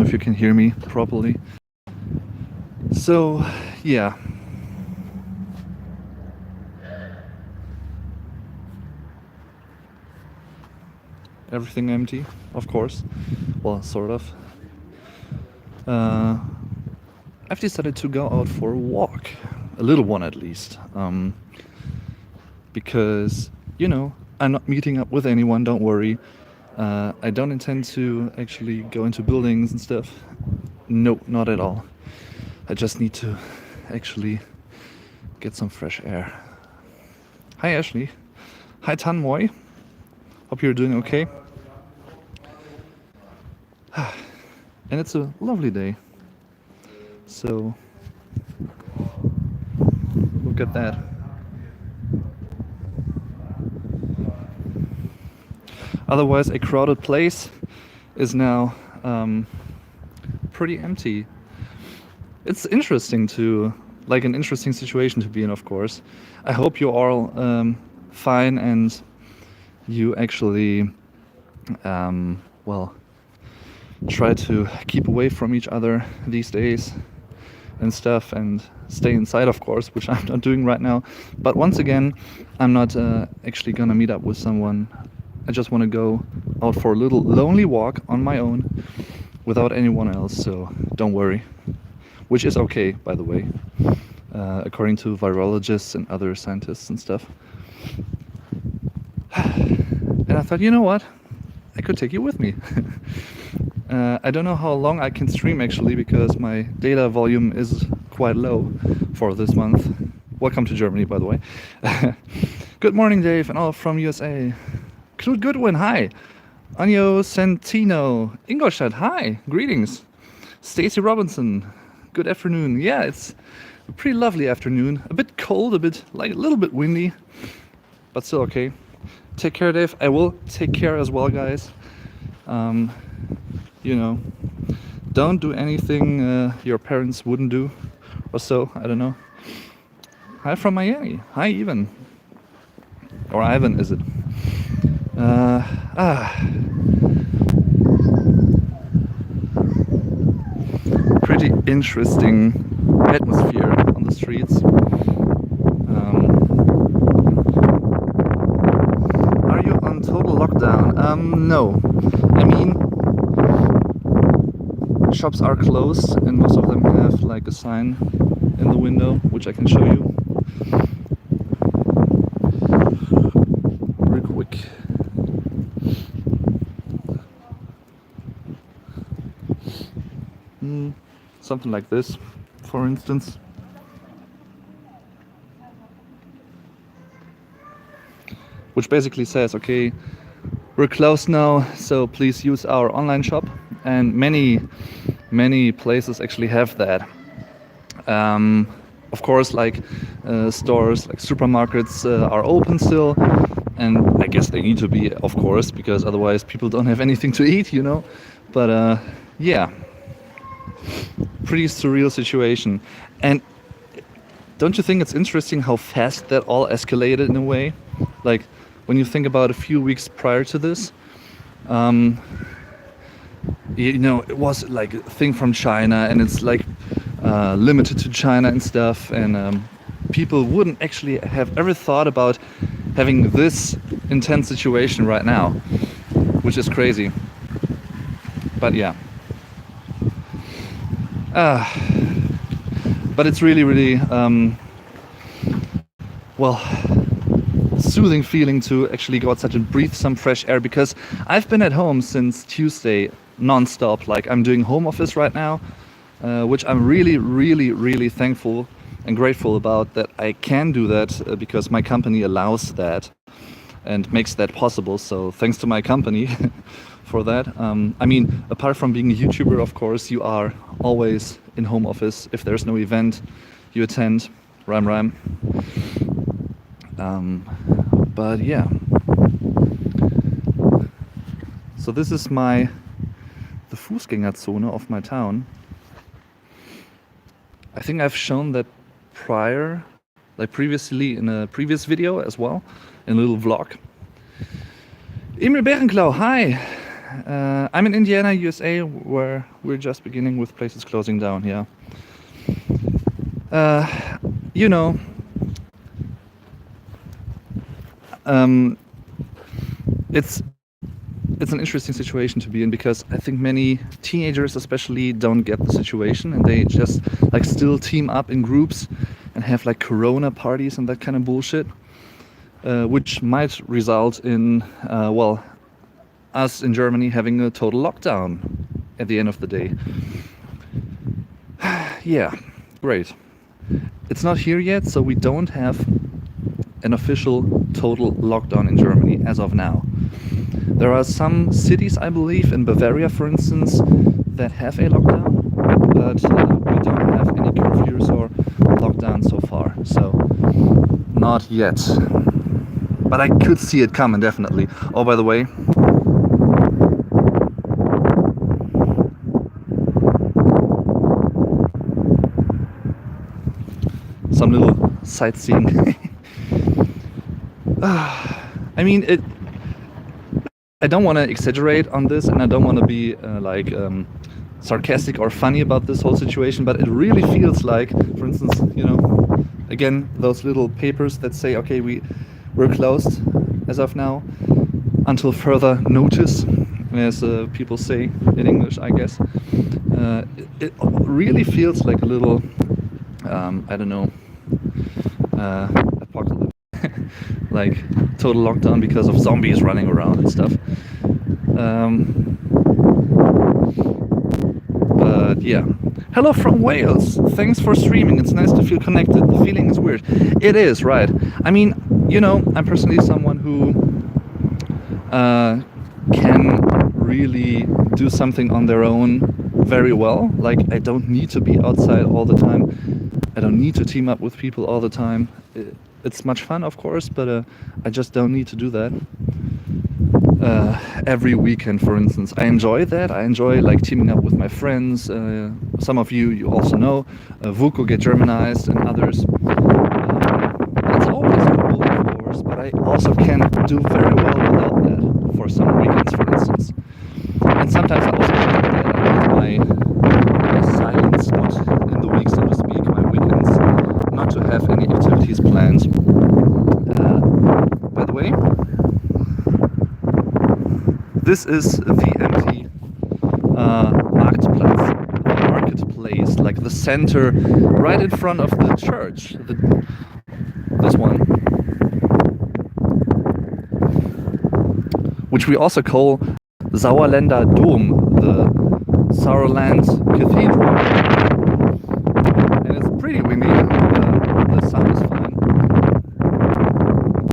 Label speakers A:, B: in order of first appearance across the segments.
A: if you can hear me properly. So, yeah. Everything empty, of course. Well, sort of. I've decided to go out for a walk. A little one at least. Because, you know, I'm not meeting up with anyone, don't worry. I don't intend to actually go into buildings and stuff. No, not at all. I just need to actually get some fresh air. Hi Ashley. Hi Tan Moi. Hope you're doing okay. And it's a lovely day. So look at that. Otherwise, a crowded place is now pretty empty. It's interesting an interesting situation to be in, of course. I hope you're all fine and you actually, try to keep away from each other these days and stuff, and stay inside, of course, which I'm not doing right now. But once again, I'm not actually gonna meet up with someone. I just want to go out for a little lonely walk on my own without anyone else, so don't worry. Which is okay, by the way, according to virologists and other scientists and stuff. And I thought, you know what? I could take you with me. I don't know how long I can stream actually, because my data volume is quite low for this month. Welcome to Germany, by the way. Good morning, Dave, and all from USA. Knut Goodwin, hi. Anjo Santino, Ingolstadt, hi. Greetings. Stacy Robinson, good afternoon. Yeah, it's a pretty lovely afternoon. A bit cold, a little bit windy, but still okay. Take care, Dave. I will take care as well, guys. You know, don't do anything your parents wouldn't do or so. I don't know. Hi from Miami. Hi, Ivan. Or Ivan, is it? Pretty interesting atmosphere on the streets. Are you on total lockdown? No. I mean, shops are closed and most of them have like a sign in the window, which I can show you real quick. Something like this, for instance. Which basically says, okay, we're closed now, so please use our online shop. And many places actually have that. Of course, like stores, like supermarkets are open still. And I guess they need to be, of course, because otherwise people don't have anything to eat, you know. But yeah. Pretty surreal situation. And don't you think it's interesting how fast that all escalated in a way? Like when you think about a few weeks prior to this, you know, it was like a thing from China, and it's like limited to China and stuff, and people wouldn't actually have ever thought about having this intense situation right now, which is crazy. But yeah. But it's really soothing feeling to actually go outside and breathe some fresh air, because I've been at home since Tuesday non-stop. Like, I'm doing home office right now, which I'm really thankful and grateful about that I can do that, because my company allows that and makes that possible. So thanks to my company for that. I mean, apart from being a YouTuber, of course, you are always in home office. If there's no event, you attend. Rhyme. But yeah. So this is the Fußgängerzone of my town. I think I've shown that previously in a previous video as well, in a little vlog. Emil Berenklau, hi! I'm in Indiana, USA, where we're just beginning with places closing down. Yeah. You know, um, it's it's an interesting situation to be in because I think many teenagers especially don't get the situation, and they just like still team up in groups and have like Corona parties and that kind of bullshit, which might result in well, us in Germany having a total lockdown at the end of the day. Yeah, great. It's not here yet, so we don't have an official total lockdown in Germany as of now. There are some cities, I believe, in Bavaria, for instance, that have a lockdown, but we don't have any curfews or lockdown so far, so not yet. But I could see it coming, definitely. Oh, by the way, some little sightseeing. I mean, I don't want to exaggerate on this, and I don't want to be sarcastic or funny about this whole situation, but it really feels like, for instance, again, those little papers that say, okay, we're closed as of now until further notice, as people say in English, I guess. It really feels like a little, I don't know, apocalypse. Like total lockdown because of zombies running around and stuff. But yeah. Hello from Wales. Thanks for streaming. It's nice to feel connected. The feeling is weird. It is, right? I mean, I'm personally someone who can really do something on their own very well. Like, I don't need to be outside all the time. I don't need to team up with people all the time. It's much fun, of course, but I just don't need to do that every weekend, for instance. I enjoy that. I enjoy like teaming up with my friends. Some of you also know Vuko Get Germanized and others. It's always cool, of course, but I also can do very well without that for some weekends, for instance. And sometimes I also need my silent spot in the week, so to speak, my weekends, not to have any activities planned. By the way, this is the empty marketplace, like the center right in front of the church. This one, which we also call Sauerländer Dom, the Sauerland Cathedral. And it's pretty windy. The sound is fine.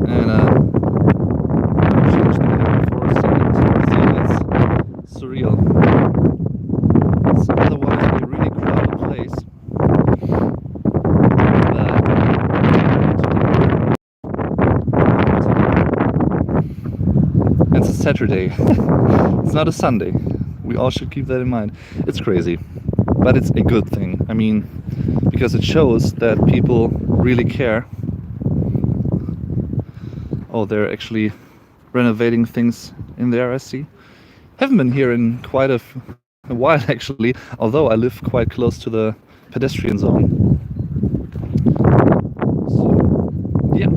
A: And I'll change the camera for a second. See, it's surreal. It's otherwise a really crowded place. It's a Saturday. It's not a Sunday. We all should keep that in mind. It's crazy, but it's a good thing. I mean, because it shows that people really care. Oh, they're actually renovating things in there, I see. Haven't been here in quite a while, actually, although I live quite close to the pedestrian zone. So, yeah.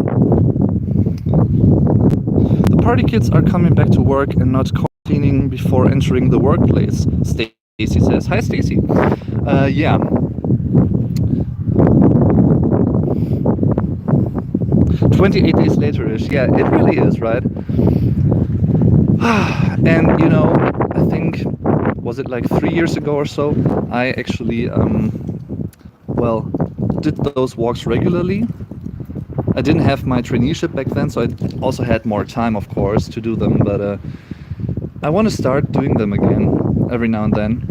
A: The party kids are coming back to work and not cleaning before entering the workplace, Stacy says. Hi, Stacy. Yeah. 28 days later-ish. Yeah, it really is, right? And, I think, was it like 3 years ago or so, I actually, did those walks regularly. I didn't have my traineeship back then, so I also had more time, of course, to do them, but I want to start doing them again every now and then,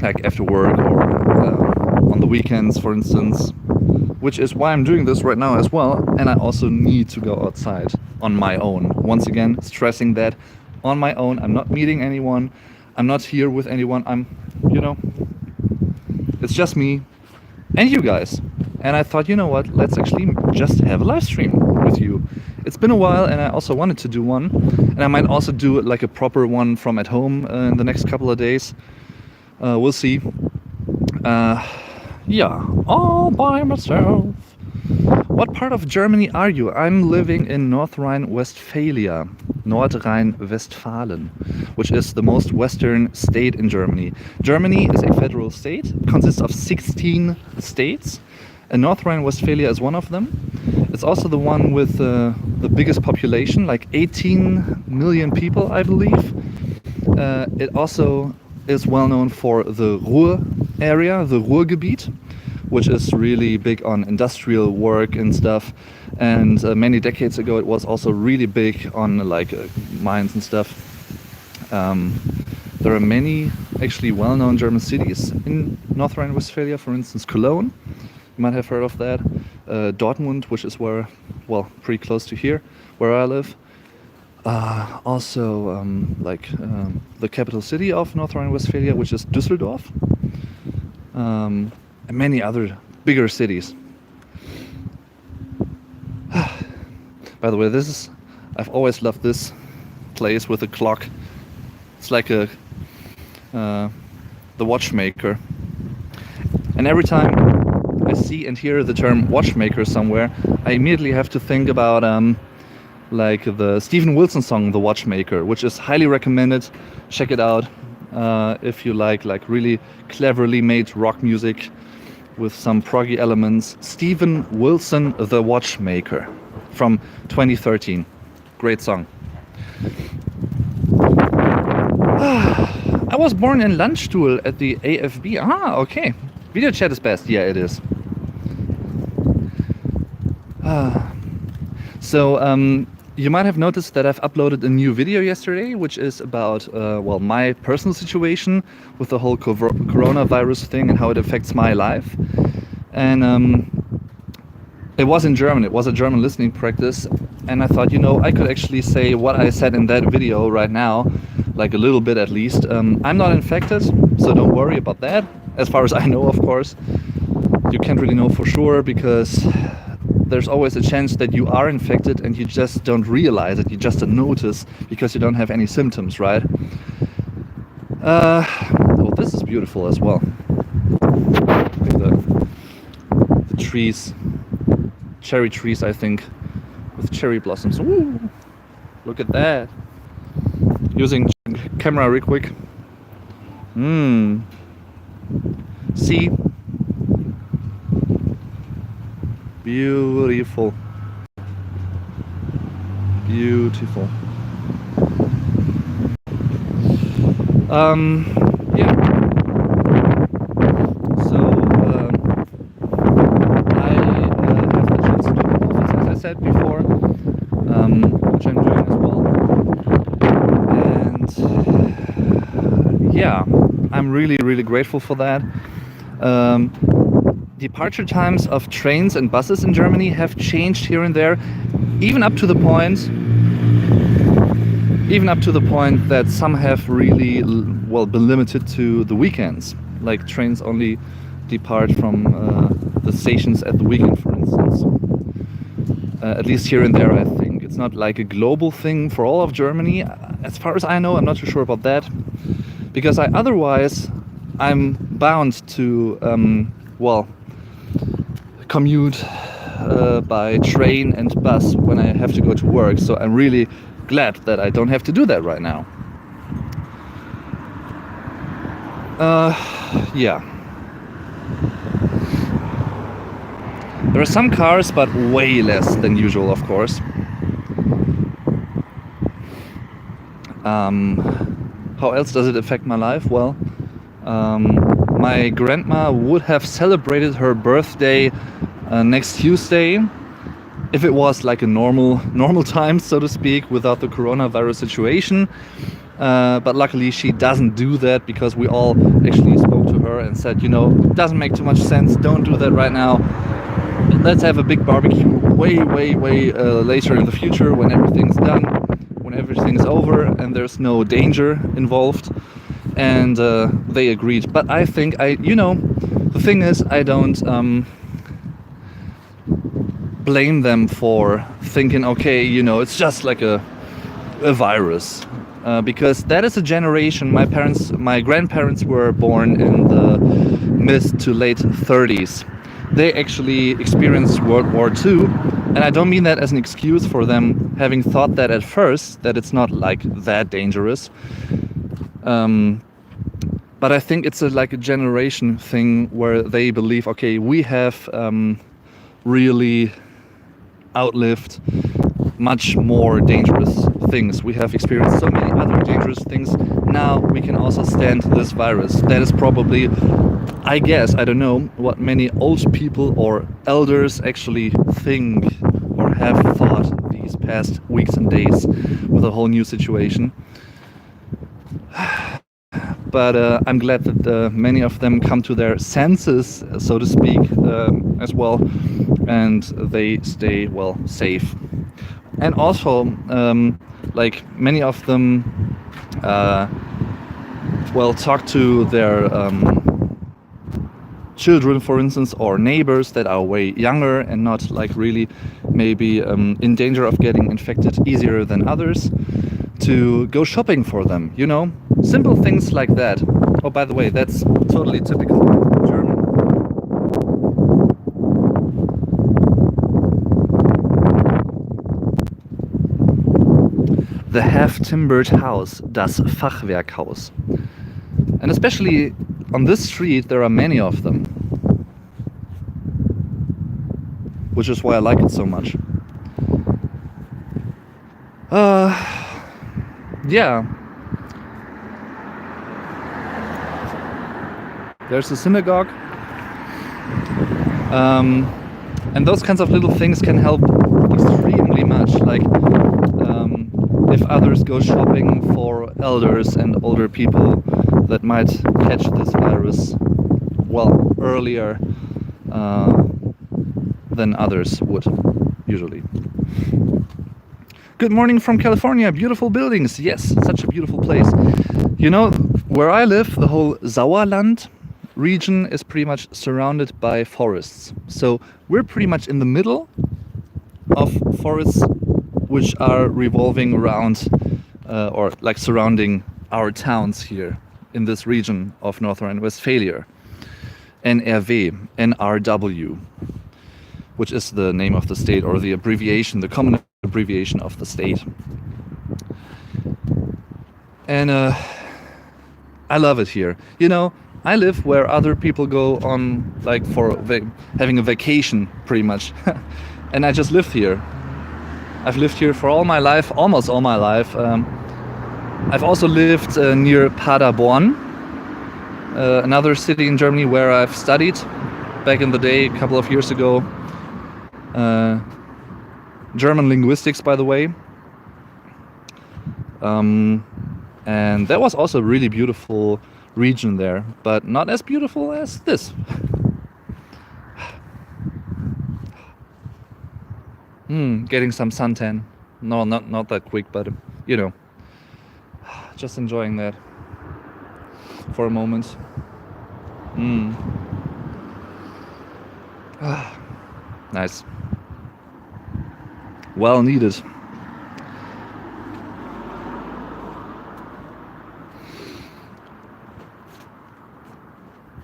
A: like after work or on the weekends, for instance, which is why I'm doing this right now as well. And I also need to go outside on my own. Once again, stressing that on my own. I'm not meeting anyone. I'm not here with anyone. It's just me and you guys. And I thought, you know what, let's actually just have a live stream with you. it's been a while, and I also wanted to do one, and I might also do like a proper one from at home in the next couple of days. We'll see. Yeah, all by myself. What part of Germany are you? I'm living in North Rhine-Westphalia, Nordrhein-Westfalen, which is the most western state in Germany. Germany is a federal state, consists of 16 states, and North Rhine-Westphalia is one of them. It's also the one with the biggest population, like 18 million people, I believe. It also is well known for the Ruhr area, the Ruhrgebiet, which is really big on industrial work and stuff. And many decades ago, it was also really big on like mines and stuff. There are many actually well-known German cities in North Rhine-Westphalia. For instance, Cologne, you might have heard of that. Dortmund, which is where, well, pretty close to here, where I live. Also, the capital city of North Rhine-Westphalia, which is Düsseldorf. And many other bigger cities. By the way, I've always loved this place with the clock. It's like the watchmaker. And every time I see and hear the term watchmaker somewhere, I immediately have to think about like the Steven Wilson song, The Watchmaker, which is highly recommended. Check it out if you like really cleverly made rock music with some proggy elements. Steven Wilson, The Watchmaker, from 2013. Great song. I was born in Landstuhl at the AFB. Ah, okay. Video chat is best. Yeah, it is. You might have noticed that I've uploaded a new video yesterday, which is about, well, my personal situation with the whole coronavirus thing and how it affects my life. And it was in German. It was a German listening practice. And I thought, I could actually say what I said in that video right now, like a little bit at least. I'm not infected, so don't worry about that. As far as I know, of course. You can't really know for sure because there's always a chance that you are infected and you just don't realize it, you just don't notice because you don't have any symptoms, right? Oh, this is beautiful as well. Like the trees, cherry trees, I think, with cherry blossoms. Ooh, look at that. Using camera real quick. See? Beautiful. Beautiful. Yeah. So, I have the chance to do home office, as I said before, which I'm doing as well. And yeah, I'm really, really grateful for that. Departure times of trains and buses in Germany have changed here and there, even up to the point that some have really, well, been limited to the weekends. Like trains only depart from the stations at the weekend, for instance. At least here and there, I think. It's not like a global thing for all of Germany. As far as I know, I'm not too sure about that. Because otherwise, I'm bound to, well, commute by train and bus when I have to go to work. So I'm really glad that I don't have to do that right now. Yeah. There are some cars, but way less than usual, of course. How else does it affect my life? Well, my grandma would have celebrated her birthday next Tuesday if it was like a normal time, so to speak, without the coronavirus situation. But luckily she doesn't do that because we all actually spoke to her and said, it doesn't make too much sense, don't do that right now. Let's have a big barbecue way later in the future when everything's done, when everything's over and there's no danger involved. And they agreed. But I think the thing is, I don't blame them for thinking, okay, you know, it's just like a virus. Because that is a generation. My grandparents were born in the mid to late 30s. They actually experienced World War II, and I don't mean that as an excuse for them having thought that at first, that it's not like that dangerous. But I think it's like a generation thing where they believe, okay, we have really outlived much more dangerous things. We have experienced so many other dangerous things. Now we can also stand this virus. That is probably, I guess, I don't know, what many old people or elders actually think or have thought these past weeks and days with a whole new situation. But I'm glad that many of them come to their senses, so to speak, as well, and they stay, well, safe. And also, like many of them, well, talk to their children, for instance, or neighbors that are way younger and not like really maybe in danger of getting infected easier than others, to go shopping for them, you know, simple things like that. Oh, by the way, that's totally typical German. The half-timbered house, das Fachwerkhaus. And especially on this street, there are many of them, which is why I like it so much. Yeah. There's a synagogue. And those kinds of little things can help extremely much. Like, if others go shopping for elders and older people that might catch this virus, well, earlier than others would, usually. Good morning from California, beautiful buildings. Yes, such a beautiful place. You know, where I live, the whole Sauerland region is pretty much surrounded by forests. So we're pretty much in the middle of forests which are revolving around or like surrounding our towns here in this region of North Rhine-Westphalia. NRW, NRW, which is the name of the state, or the abbreviation, the common abbreviation of the state. And I love it here. You know, I live where other people go on, like, for having a vacation, pretty much. And I just live here. I've lived here for all my life, almost all my life. I've also lived near Paderborn, another city in Germany where I've studied back in the day, a couple of years ago. German linguistics, by the way. And that was also a really beautiful region there, but not as beautiful as this. Getting some suntan. No, not that quick, but you know, just enjoying that for a moment. Nice. Well needed.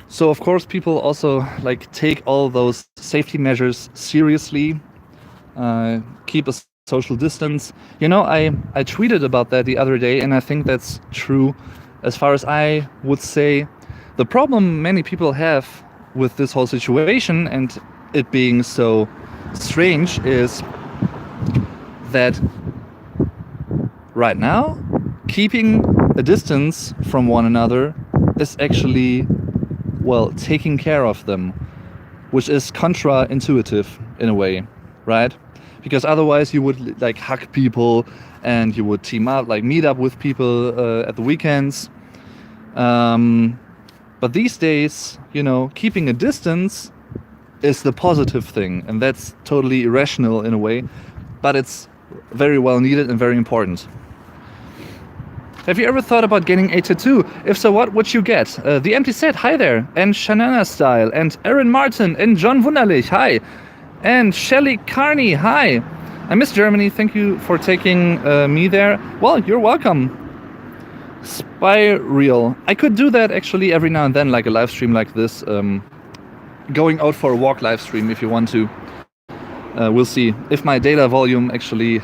A: So of course people also like take all those safety measures seriously, keep a social distance. You know, I tweeted about that the other day, and I think that's true as far as I would say. The problem many people have with this whole situation and it being so strange is that right now keeping a distance from one another is actually, well, taking care of them, which is contra-intuitive in a way, right? Because otherwise you would like hug people and you would team up, like meet up with people at the weekends. But these days, you know, keeping a distance is the positive thing, and that's totally irrational in a way, but it's very well needed and very important. Have you ever thought about getting a tattoo? If so, what would you get? The Empty Set, hi there, and Shanana Style, and Aaron Martin, and John Wunderlich, hi. And Shelly Carney, hi. I miss Germany. Thank you for taking me there. Well, you're welcome. Spiral. I could do that actually every now and then, like a live stream like this. Going out for a walk live stream if you want to. We'll see if my data volume actually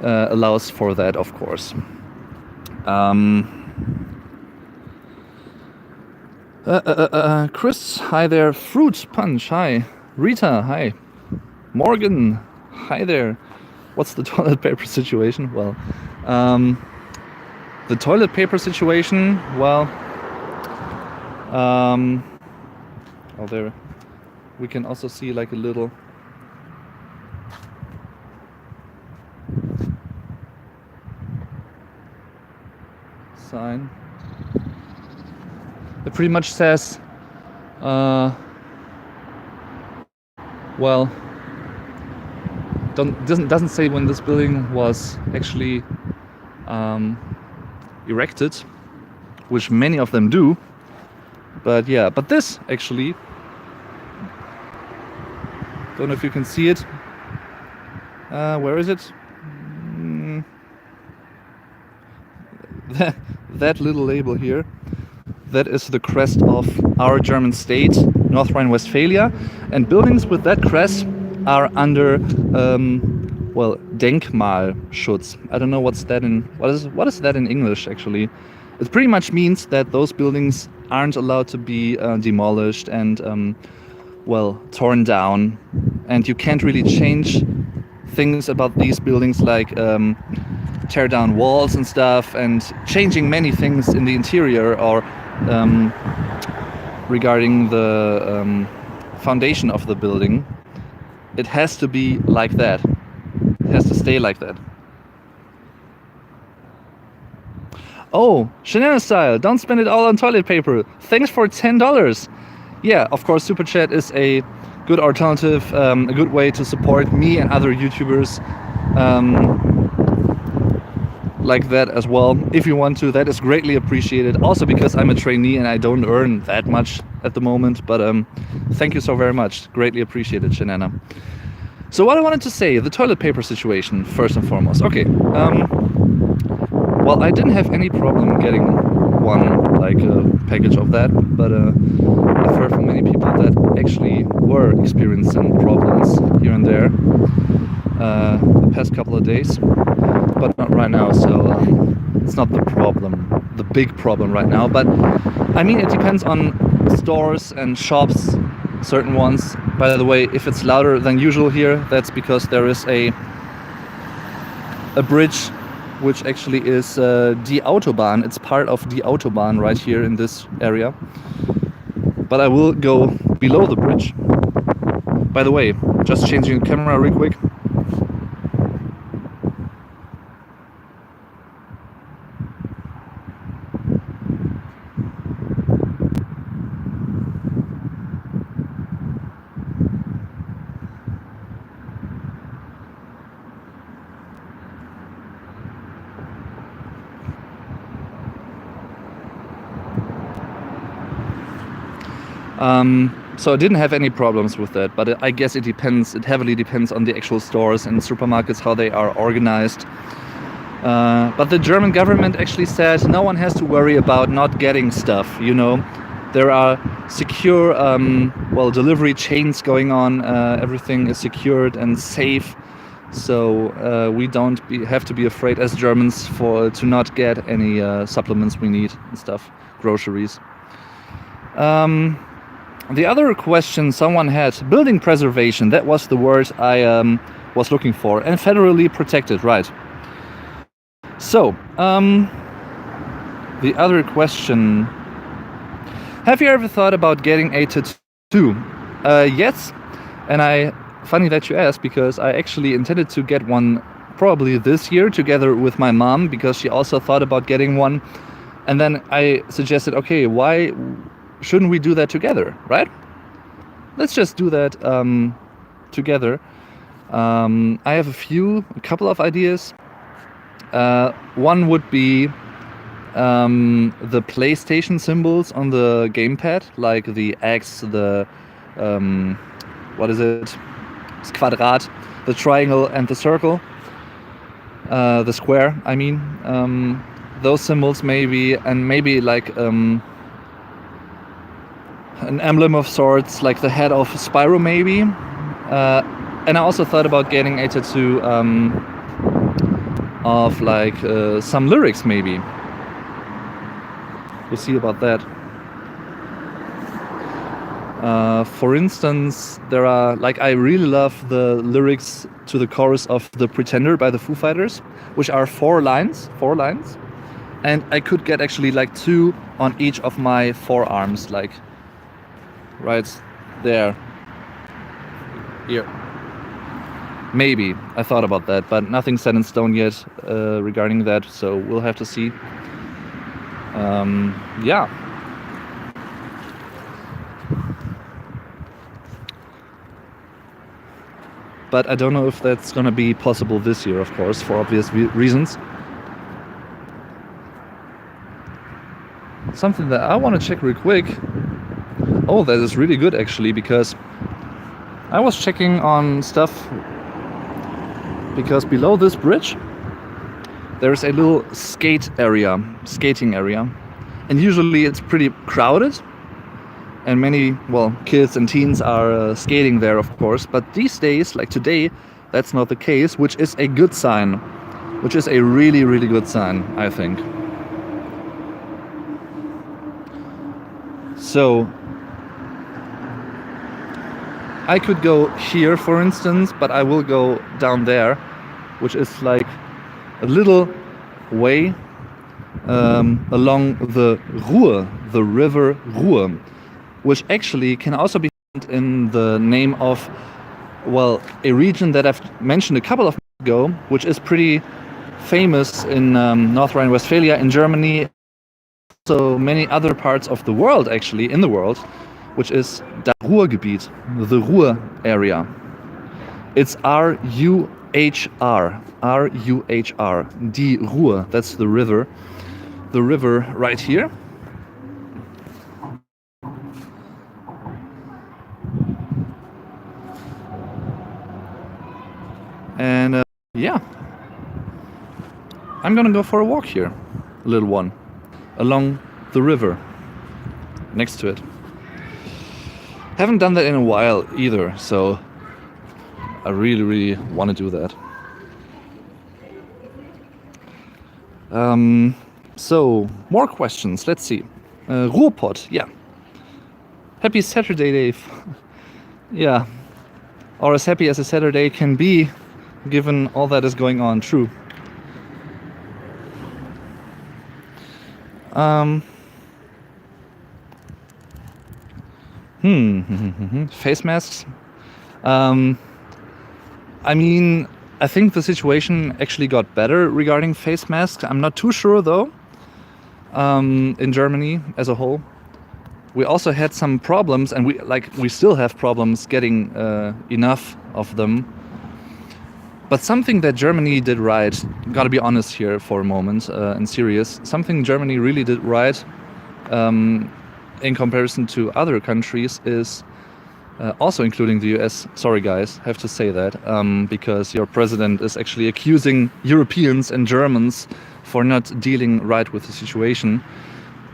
A: allows for that, of course. Chris, hi there. Fruit Punch, hi. Rita, hi. Morgan, hi there. What's the toilet paper situation? Well, the toilet paper situation, well, oh, there we can also see like a little sign. It pretty much says, well, doesn't say when this building was actually erected, which many of them do. But yeah, but this actually, don't know if you can see it. Where is it? That little label here, that is the crest of our German state, North Rhine-Westphalia, and buildings with that crest are under well, Denkmalschutz. I don't know what's that in what is that in English actually. It pretty much means that those buildings aren't allowed to be demolished and well, torn down, and you can't really change things about these buildings like tear down walls and stuff, and changing many things in the interior or regarding the foundation of the building. It has to be like that. It has to stay like that. Oh, Shenana style, don't spend it all on toilet paper. Thanks for $10. Yeah, of course, Super Chat is a good alternative, a good way to support me and other YouTubers like that as well. If you want to, that is greatly appreciated. Also because I'm a trainee and I don't earn that much at the moment, but thank you so very much. Greatly appreciated, Shenana. So what I wanted to say, the toilet paper situation, first and foremost. Okay, well, I didn't have any problem getting one, like a package of that, but I've heard from many people that actually were experiencing problems here and there the past couple of days, but not right now, so it's not the problem, the big problem right now. But I mean, it depends on stores and shops, certain ones. By the way, if it's louder than usual here, that's because there is a bridge which actually is Die Autobahn. It's part of Die Autobahn right here in this area. But I will go below the bridge. By the way, just changing the camera real quick. So I didn't have any problems with that, but I guess it depends. It heavily depends on the actual stores and supermarkets, how they are organized. But the German government actually said no one has to worry about not getting stuff. You know, there are secure, well, delivery chains going on. Everything is secured and safe, so we don't have to be afraid as Germans to not get any supplements we need and stuff, groceries. The other question someone had, building preservation, that was the word I was looking for, and federally protected, right. So, the other question, have you ever thought about getting a tattoo? Yes, and funny that you asked, because I actually intended to get one probably this year together with my mom, because she also thought about getting one, and then I suggested, okay, why shouldn't we do that together, right? Let's just do that together. I have a couple of ideas. One would be the PlayStation symbols on the gamepad, like the X, the what is it? das Quadrat, the triangle and the circle, the square, I mean, those symbols maybe, and maybe like an emblem of sorts, like the head of Spyro maybe. And I also thought about getting a tattoo of like some lyrics maybe. We'll see about that. For instance, there are, like, I really love the lyrics to the chorus of The Pretender by the Foo Fighters, which are 4 lines, and I could get actually like 2 on each of my forearms, like right there, here. Maybe, I thought about that, but nothing's set in stone yet regarding that, so we'll have to see. Yeah. But I don't know if that's gonna be possible this year, of course, for obvious reasons. Something that I want to check real quick. Oh, that is really good actually, because I was checking on stuff, because below this bridge there's a little skating area, and usually it's pretty crowded, and many, well, kids and teens are skating there, of course. But these days, like today, that's not the case, which is a good sign, which is a really, really good sign, I think. So I could go here, for instance, but I will go down there, which is like a little way along the Ruhr, the river Ruhr, which actually can also be found in the name of, well, a region that I've mentioned a couple of months ago, which is pretty famous in North Rhine-Westphalia, in Germany, so many other parts of the world, actually, in the world, which is das Ruhrgebiet, the Ruhr area. It's R-U-H-R, R-U-H-R, die Ruhr, that's the river right here. And yeah, I'm gonna go for a walk here, a little one, along the river, next to it. Haven't done that in a while either, so I really, really want to do that. So, more questions, let's see. Ruhrpott, yeah. Happy Saturday, Dave. Yeah, or as happy as a Saturday can be, given all that is going on, true. Face masks. I mean, I think the situation actually got better regarding face masks. I'm not too sure though. In Germany as a whole, we also had some problems, and we still have problems getting enough of them. But something that Germany did right, gotta be honest here for a moment, and serious, something Germany really did right in comparison to other countries is, also including the US, sorry guys, have to say that, because your president is actually accusing Europeans and Germans for not dealing right with the situation.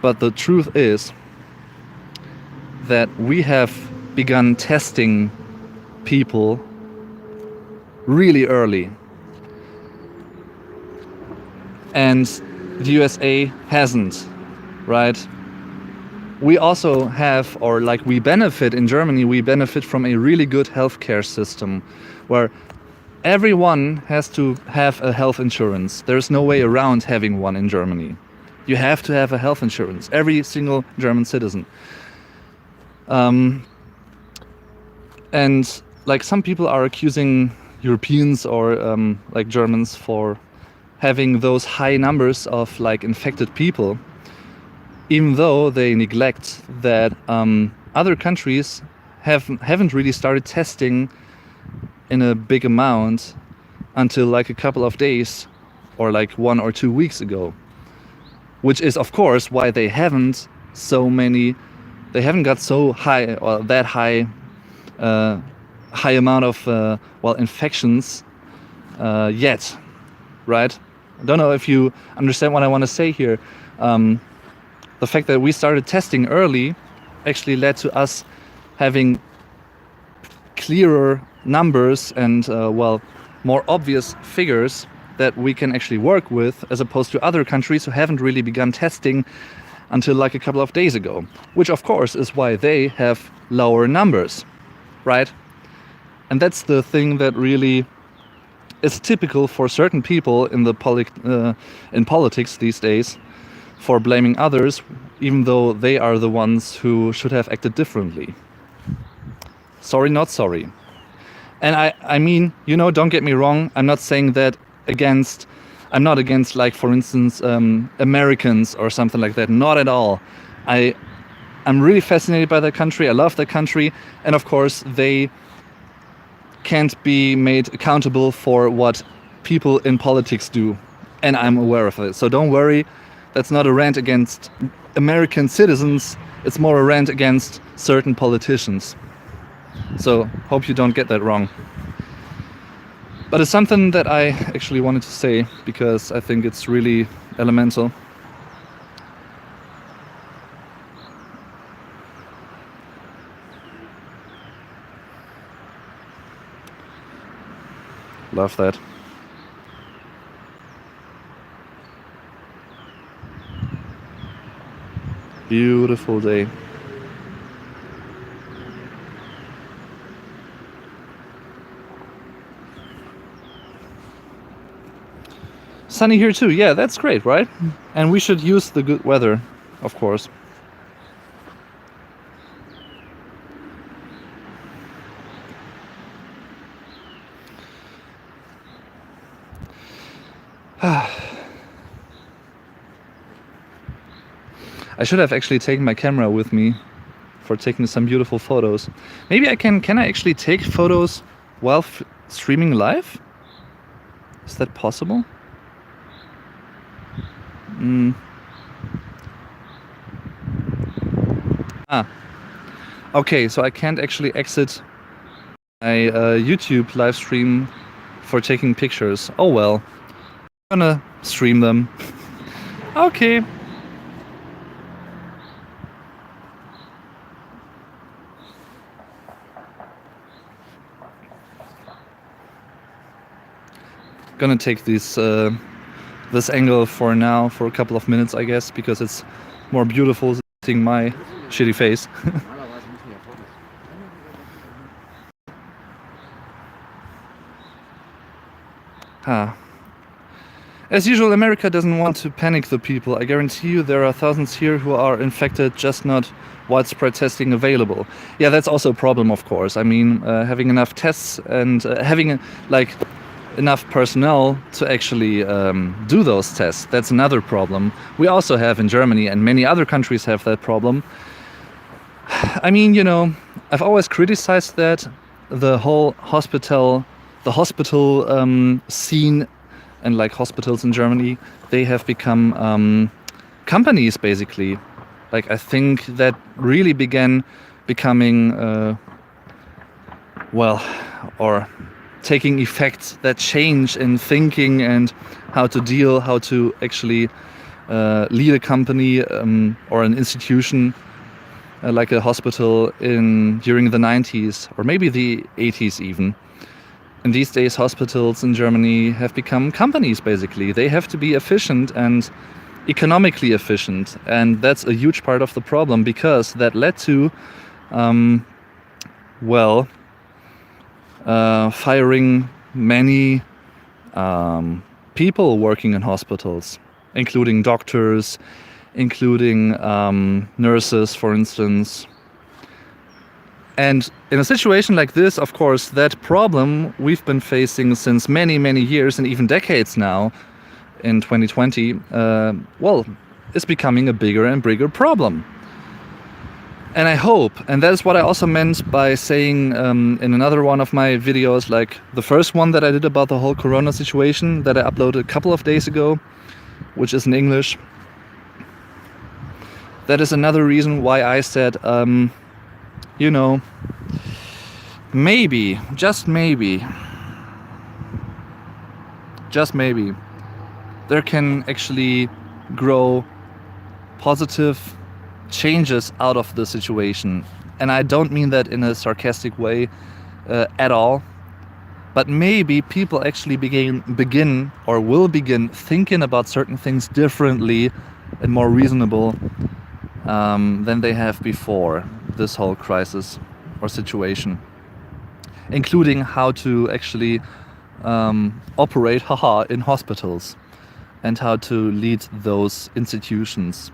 A: But the truth is that we have begun testing people really early, and the USA hasn't, right? We also have, or like we benefit in Germany, we benefit from a really good healthcare system where everyone has to have a health insurance. There's no way around having one in Germany. You have to have a health insurance, every single German citizen. And like some people are accusing Europeans or like Germans for having those high numbers of like infected people, even though they neglect that other countries haven't really started testing in a big amount until like a couple of days or like 1 or 2 weeks ago, which is of course why they haven't got so high, or that high high amount of infections yet, right? I don't know if you understand what I want to say here. The fact that we started testing early actually led to us having clearer numbers and more obvious figures that we can actually work with, as opposed to other countries who haven't really begun testing until like a couple of days ago, which of course is why they have lower numbers, right? And that's the thing that really is typical for certain people in in politics these days, for blaming others, even though they are the ones who should have acted differently. Sorry, not sorry. And I mean, don't get me wrong, I'm not saying that I'm not against, like, for instance, Americans or something like that. Not at all. I'm really fascinated by that country. I love that country. And of course, they can't be made accountable for what people in politics do. And I'm aware of it. So don't worry. That's not a rant against American citizens. It's more a rant against certain politicians. So hope you don't get that wrong. But it's something that I actually wanted to say because I think it's really elemental. Love that. Beautiful day. Sunny here too. Yeah, that's great, right? And we should use the good weather, of course. I should have actually taken my camera with me for taking some beautiful photos. Maybe can I actually take photos while streaming live? Is that possible? Okay, so I can't actually exit my YouTube live stream for taking pictures. Oh well, I'm gonna stream them. Okay. Gonna take this angle for now, for a couple of minutes, I guess, because it's more beautiful seeing my shitty face. As usual, America doesn't want to panic the people. I guarantee you there are thousands here who are infected, just not widespread testing available. Yeah, that's also a problem, of course. I mean, having enough tests and having enough personnel to actually do those tests, that's another problem. We also have in Germany, and many other countries have that problem. I mean, I've always criticized that the whole hospital scene, and like hospitals in Germany, they have become companies, basically. Like, I think that really began becoming or taking effect, that change in thinking and how to actually lead a company or an institution like a hospital during the 90s or maybe the 80s even. And these days hospitals in Germany have become companies, basically. They have to be efficient and economically efficient, and that's a huge part of the problem, because that led to firing many people working in hospitals, including doctors, including nurses, for instance. And in a situation like this, of course, that problem we've been facing since many, many years and even decades now in 2020, is becoming a bigger and bigger problem. And I hope, and that is what I also meant by saying in another one of my videos, like the first one that I did about the whole corona situation that I uploaded a couple of days ago, which is in English. That is another reason why I said, maybe, just maybe, there can actually grow positive changes out of the situation. And I don't mean that in a sarcastic way at all. But maybe people actually begin or will begin thinking about certain things differently and more reasonable than they have before this whole crisis or situation, including how to actually operate in hospitals and how to lead those institutions.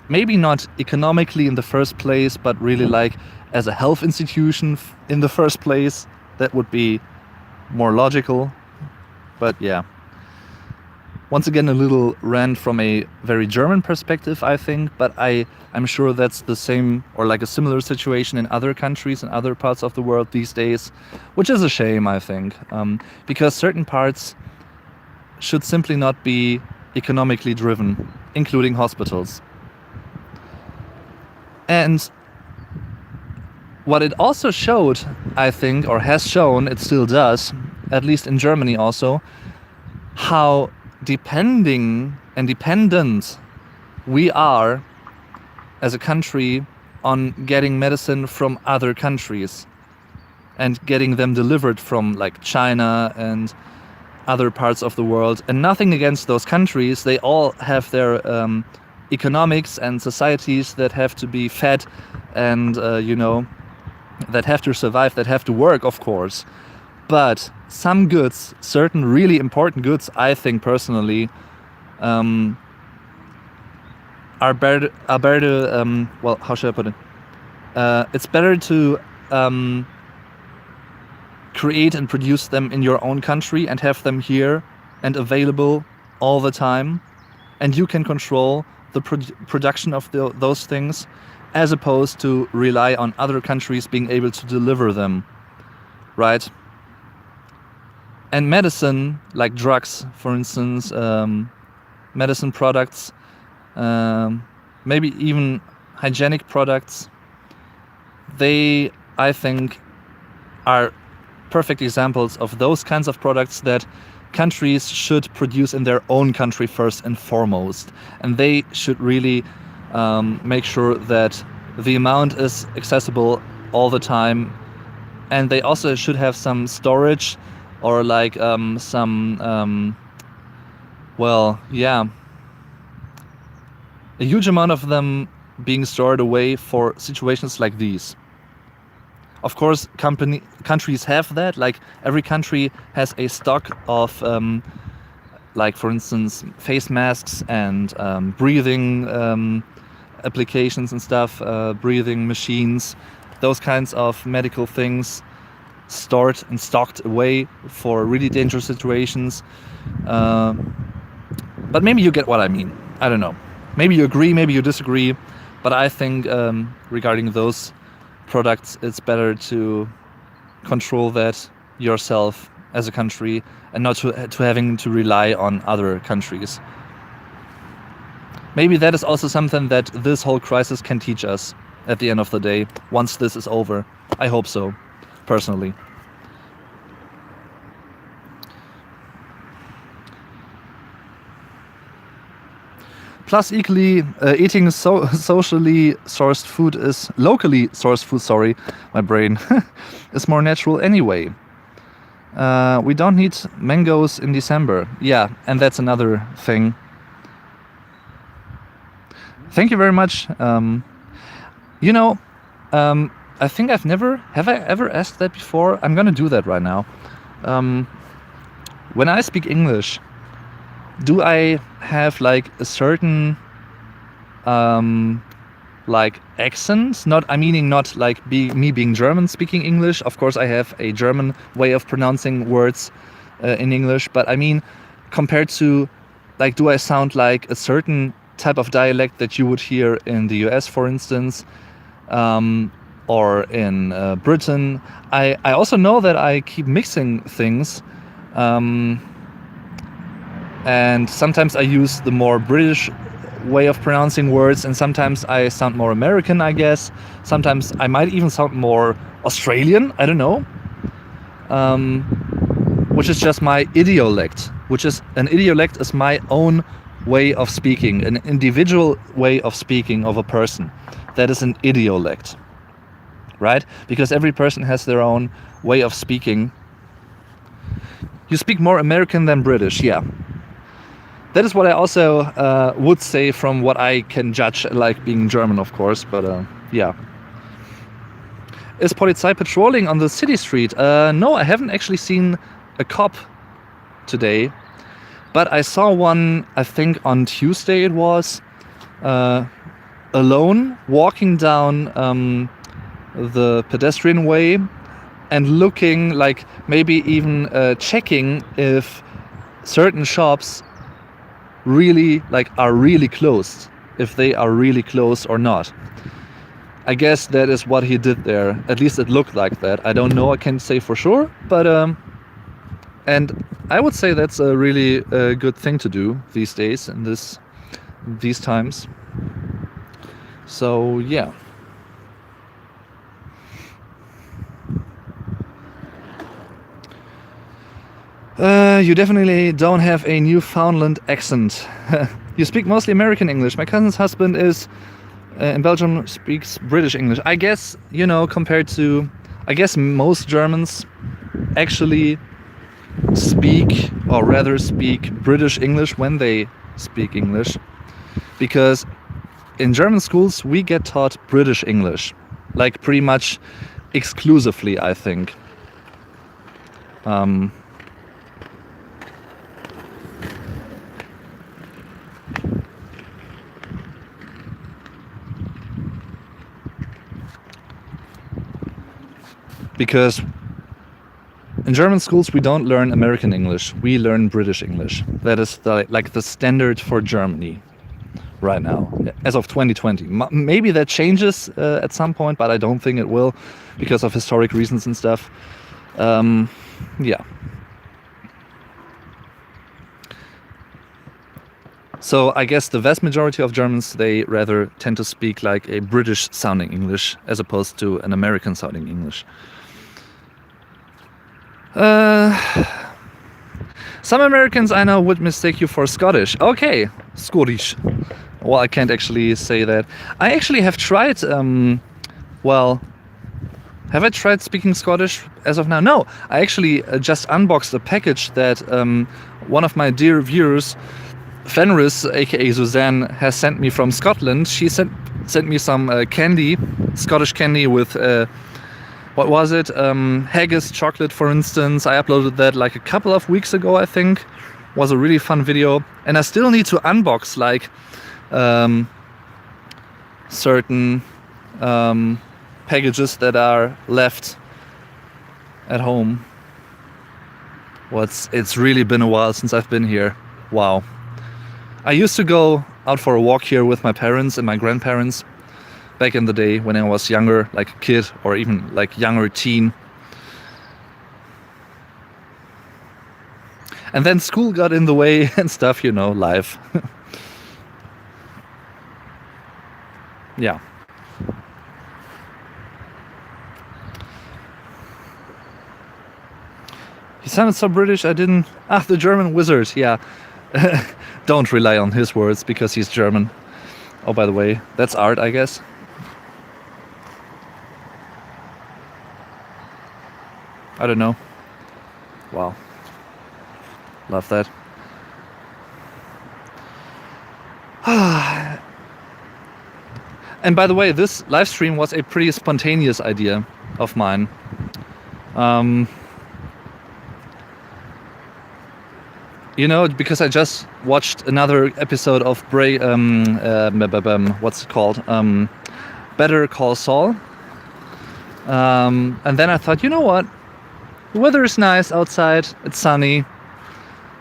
A: Maybe not economically in the first place, but really like as a health institution in the first place. That would be more logical. But yeah. Once again, a little rant from a very German perspective, I think. But I'm sure that's the same or like a similar situation in other countries and other parts of the world these days. Which is a shame, I think. Because certain parts should simply not be economically driven, including hospitals. And what it also showed, I think, or has shown, it still does, at least in Germany also, how dependent we are as a country on getting medicine from other countries and getting them delivered from like China and other parts of the world. And nothing against those countries. They all have their economics and societies that have to be fed and, that have to survive, that have to work, of course. But some goods, certain really important goods, I think personally, are better, well, how should I put it? It's better to create and produce them in your own country and have them here and available all the time. And you can control the production of those things, as opposed to rely on other countries being able to deliver them, right? And medicine, like drugs, for instance, medicine products, maybe even hygienic products, they, I think, are perfect examples of those kinds of products that countries should produce in their own country first and foremost. And they should really make sure that the amount is accessible all the time. And they also should have some storage or like a huge amount of them being stored away for situations like these. Of course, countries have that. Like every country has a stock of, like for instance, face masks and breathing applications and stuff, breathing machines, those kinds of medical things stored and stocked away for really dangerous situations. But maybe you get what I mean. I don't know. Maybe you agree, maybe you disagree. But I think regarding those products, it's better to control that yourself as a country and not to having to rely on other countries. Maybe that is also something that this whole crisis can teach us at the end of the day, once this is over. I hope so, personally. Plus, equally, eating socially sourced food is locally sourced food. Sorry, my brain is more natural anyway. We don't need mangoes in December. Yeah, and that's another thing. Thank you very much. I think have I ever asked that before? I'm gonna do that right now. When I speak English, do I have like a certain like accent? Not like me being German speaking English. Of course, I have a German way of pronouncing words in English, but I mean, compared to, like, do I sound like a certain type of dialect that you would hear in the US, for instance, or in Britain? I also know that I keep mixing things. And sometimes I use the more British way of pronouncing words, and sometimes I sound more American, I guess. Sometimes I might even sound more Australian, I don't know. Which is just my idiolect, an idiolect is my own way of speaking, an individual way of speaking of a person. That is an idiolect, right? Because every person has their own way of speaking. You speak more American than British, yeah. That is what I also would say from what I can judge, like being German, of course, but yeah. Is Polizei patrolling on the city street? No, I haven't actually seen a cop today, but I saw one, I think on Tuesday it was, alone walking down the pedestrian way and looking, like maybe even checking if certain shops really are really closed, if they are really closed or not. I guess that is what he did there. At least it looked like that. I don't know, I can't say for sure, but and I would say that's a really good thing to do these days in these times. So yeah. You definitely don't have a Newfoundland accent. You speak mostly American English. My cousin's husband is in Belgium, speaks British English. I guess, compared to, I guess most Germans actually speak, or rather speak British English when they speak English. Because in German schools, we get taught British English. Like pretty much exclusively, I think. Because in German schools we don't learn American English, we learn British English. That is the standard for Germany right now, as of 2020. Maybe that changes at some point, but I don't think it will, because of historic reasons and stuff. Yeah. So I guess the vast majority of Germans, they rather tend to speak like a British sounding English as opposed to an American sounding English. Some Americans I know would mistake you for Scottish. Okay, Scottish. Well, I can't actually say that. I actually have tried, have I tried speaking Scottish as of now? No, I actually just unboxed a package that one of my dear viewers, Fenris, aka Suzanne, has sent me from Scotland. She sent me some candy, Scottish candy with what was it? Haggis chocolate, for instance. I uploaded that like a couple of weeks ago, I think. Was a really fun video. And I still need to unbox like certain packages that are left at home. It's really been a while since I've been here. Wow. I used to go out for a walk here with my parents and my grandparents back in the day when I was younger, like a kid or even like younger teen. And then school got in the way and stuff, life. Yeah. He sounded so British, I didn't... the German wizard, yeah. Don't rely on his words because he's German. Oh, by the way, that's art, I guess. I don't know. Wow. Love that. And by the way, this live stream was a pretty spontaneous idea of mine. Because I just watched another episode of what's it called? Better Call Saul. And then I thought, you know what? The weather is nice outside, it's sunny.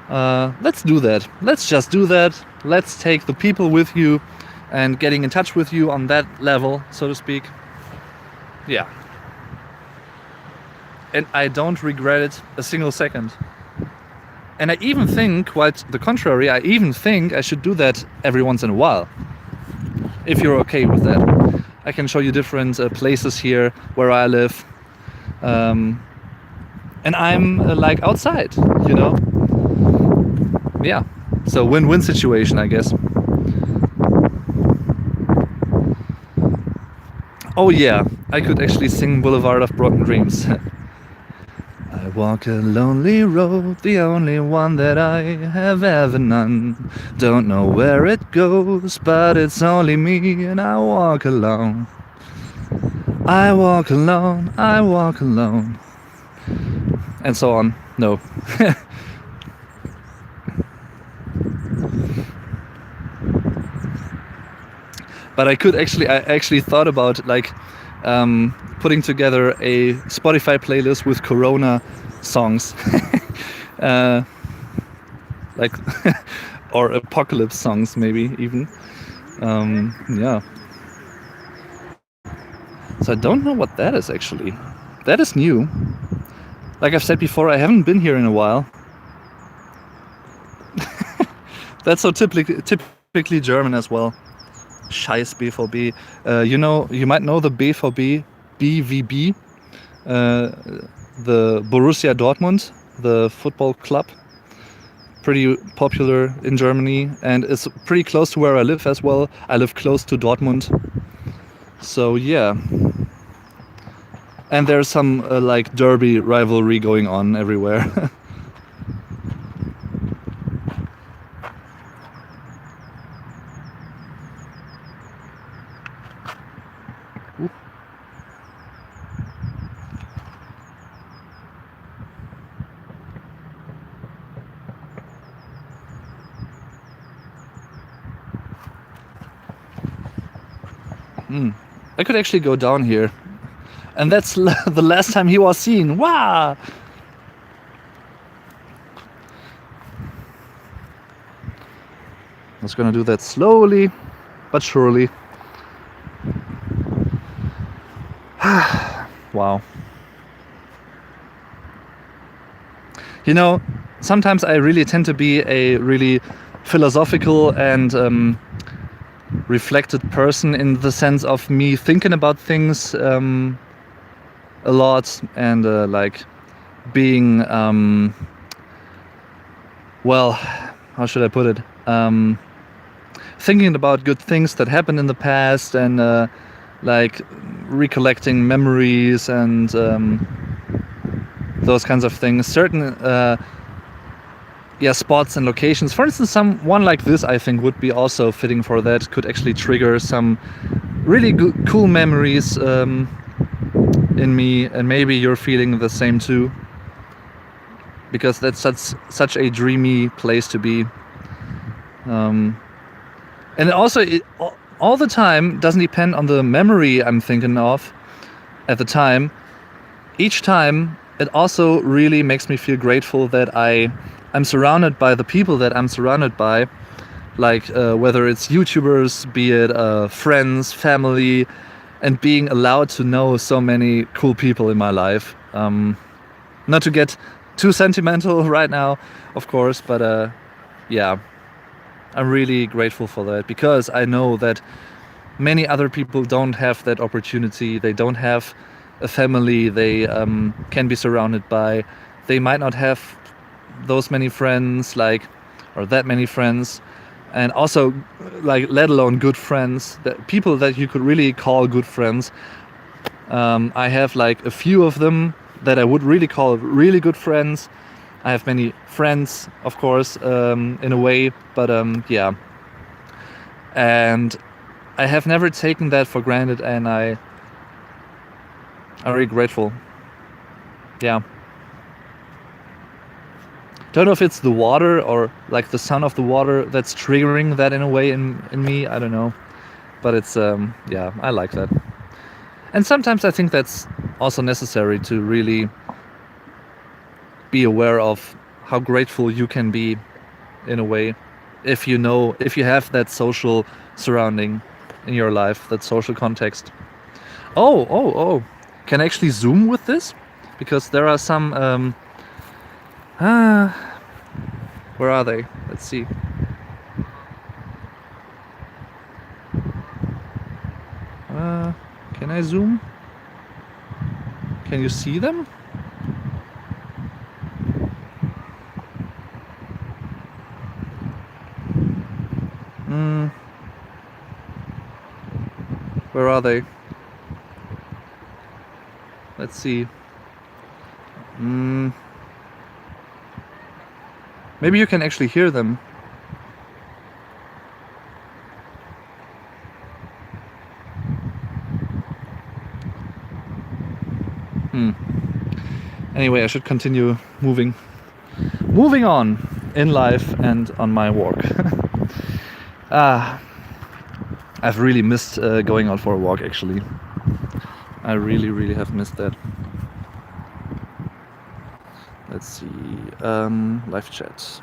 A: Let's do that. Let's just do that. Let's take the people with you and getting in touch with you on that level, so to speak. Yeah. And I don't regret it a single second. And I even think, quite the contrary, I even think I should do that every once in a while. If you're okay with that. I can show you different places here where I live. And I'm like outside, you know? Yeah. So win-win situation, I guess. Oh yeah, I could actually sing Boulevard of Broken Dreams. I walk a lonely road, the only one that I have ever known. Don't know where it goes, but it's only me and I walk alone. I walk alone, I walk alone. And so on. No. But I actually thought about like putting together a Spotify playlist with Corona songs, like or apocalypse songs maybe even. Yeah. So I don't know what that is actually. That is new. Like I've said before, I haven't been here in a while. That's so typically German as well. Scheiß BVB. You might know the BVB, BVB, the Borussia Dortmund, the football club. Pretty popular in Germany, and it's pretty close to where I live as well. I live close to Dortmund. So yeah. And there's some like derby rivalry going on everywhere. I could actually go down here. And that's the last time he was seen. Wow! I was gonna do that slowly, but surely. Wow. You know, sometimes I really tend to be a really philosophical and reflected person, in the sense of me thinking about things a lot, and like being well, how should I put it, thinking about good things that happened in the past, and like recollecting memories and those kinds of things. Certain spots and locations, for instance, one like this I think would be also fitting for that. Could actually trigger some really cool memories in me, and maybe you're feeling the same too, because that's such a dreamy place to be. And also all the time doesn't depend on the memory I'm thinking of at the time. Each time it also really makes me feel grateful that I'm surrounded by the people that I'm surrounded by, like whether it's YouTubers, be it friends, family, and being allowed to know so many cool people in my life. Not to get too sentimental right now, of course, but yeah, I'm really grateful for that, because I know that many other people don't have that opportunity. They don't have a family they can be surrounded by. They might not have those many friends, or that many friends, and also let alone good friends, that people that you could really call good friends. I have a few of them that I would really call really good friends. I have many friends, of course, in a way, but yeah. And I have never taken that for granted, and I'm really grateful. Yeah. Don't know if it's the water or the sound of the water that's triggering that in a way in me. I don't know, but it's yeah, I like that. And sometimes I think that's also necessary to really be aware of how grateful you can be, in a way, if you have that social surrounding in your life, that social context. Oh, can I actually zoom with this? Because there are some Where are they? Let's see. Can I zoom? Can you see them? Where are they? Let's see. Maybe you can actually hear them. Anyway, I should continue moving on in life and on my walk. I've really missed going out for a walk, actually. I really have missed that. Let's see. Live chat.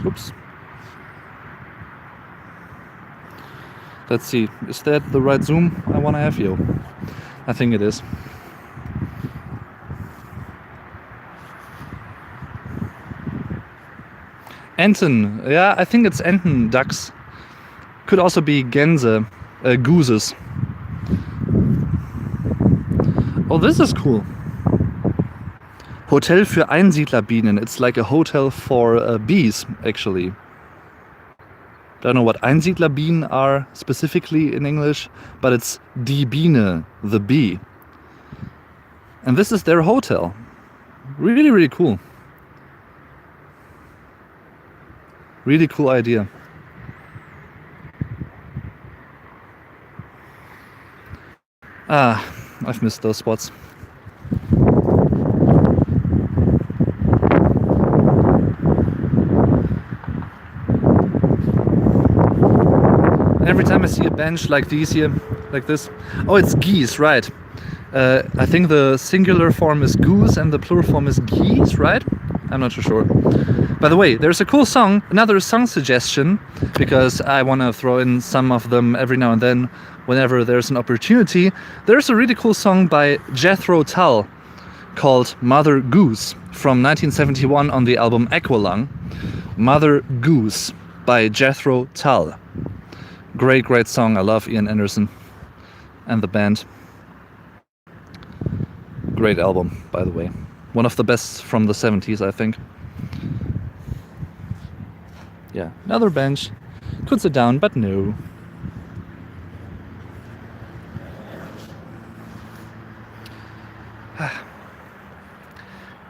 A: Oops. Let's see. Is that the right zoom I want to have here? I think it is. Enten. Yeah, I think it's Enten ducks. Could also be Gänse, gooses. Oh, this is cool. Hotel für Einsiedlerbienen. It's like a hotel for bees, actually. Don't know what Einsiedlerbienen are specifically in English, but it's die Biene, the bee. And this is their hotel. Really cool. Really cool idea. I've missed those spots. And every time I see a bench like these here, like this, oh, it's geese, right? I think the singular form is goose and the plural form is geese, right? I'm not too sure. By the way, there's a cool song, another song suggestion, because I want to throw in some of them every now and then whenever there's an opportunity. There's a really cool song by Jethro Tull called Mother Goose from 1971 on the album Aqualung. Mother Goose by Jethro Tull. Great song. I love Ian Anderson and the band. Great album, by the way. One of the best from the 70s, I think. Yeah, another bench. Could sit down, but no.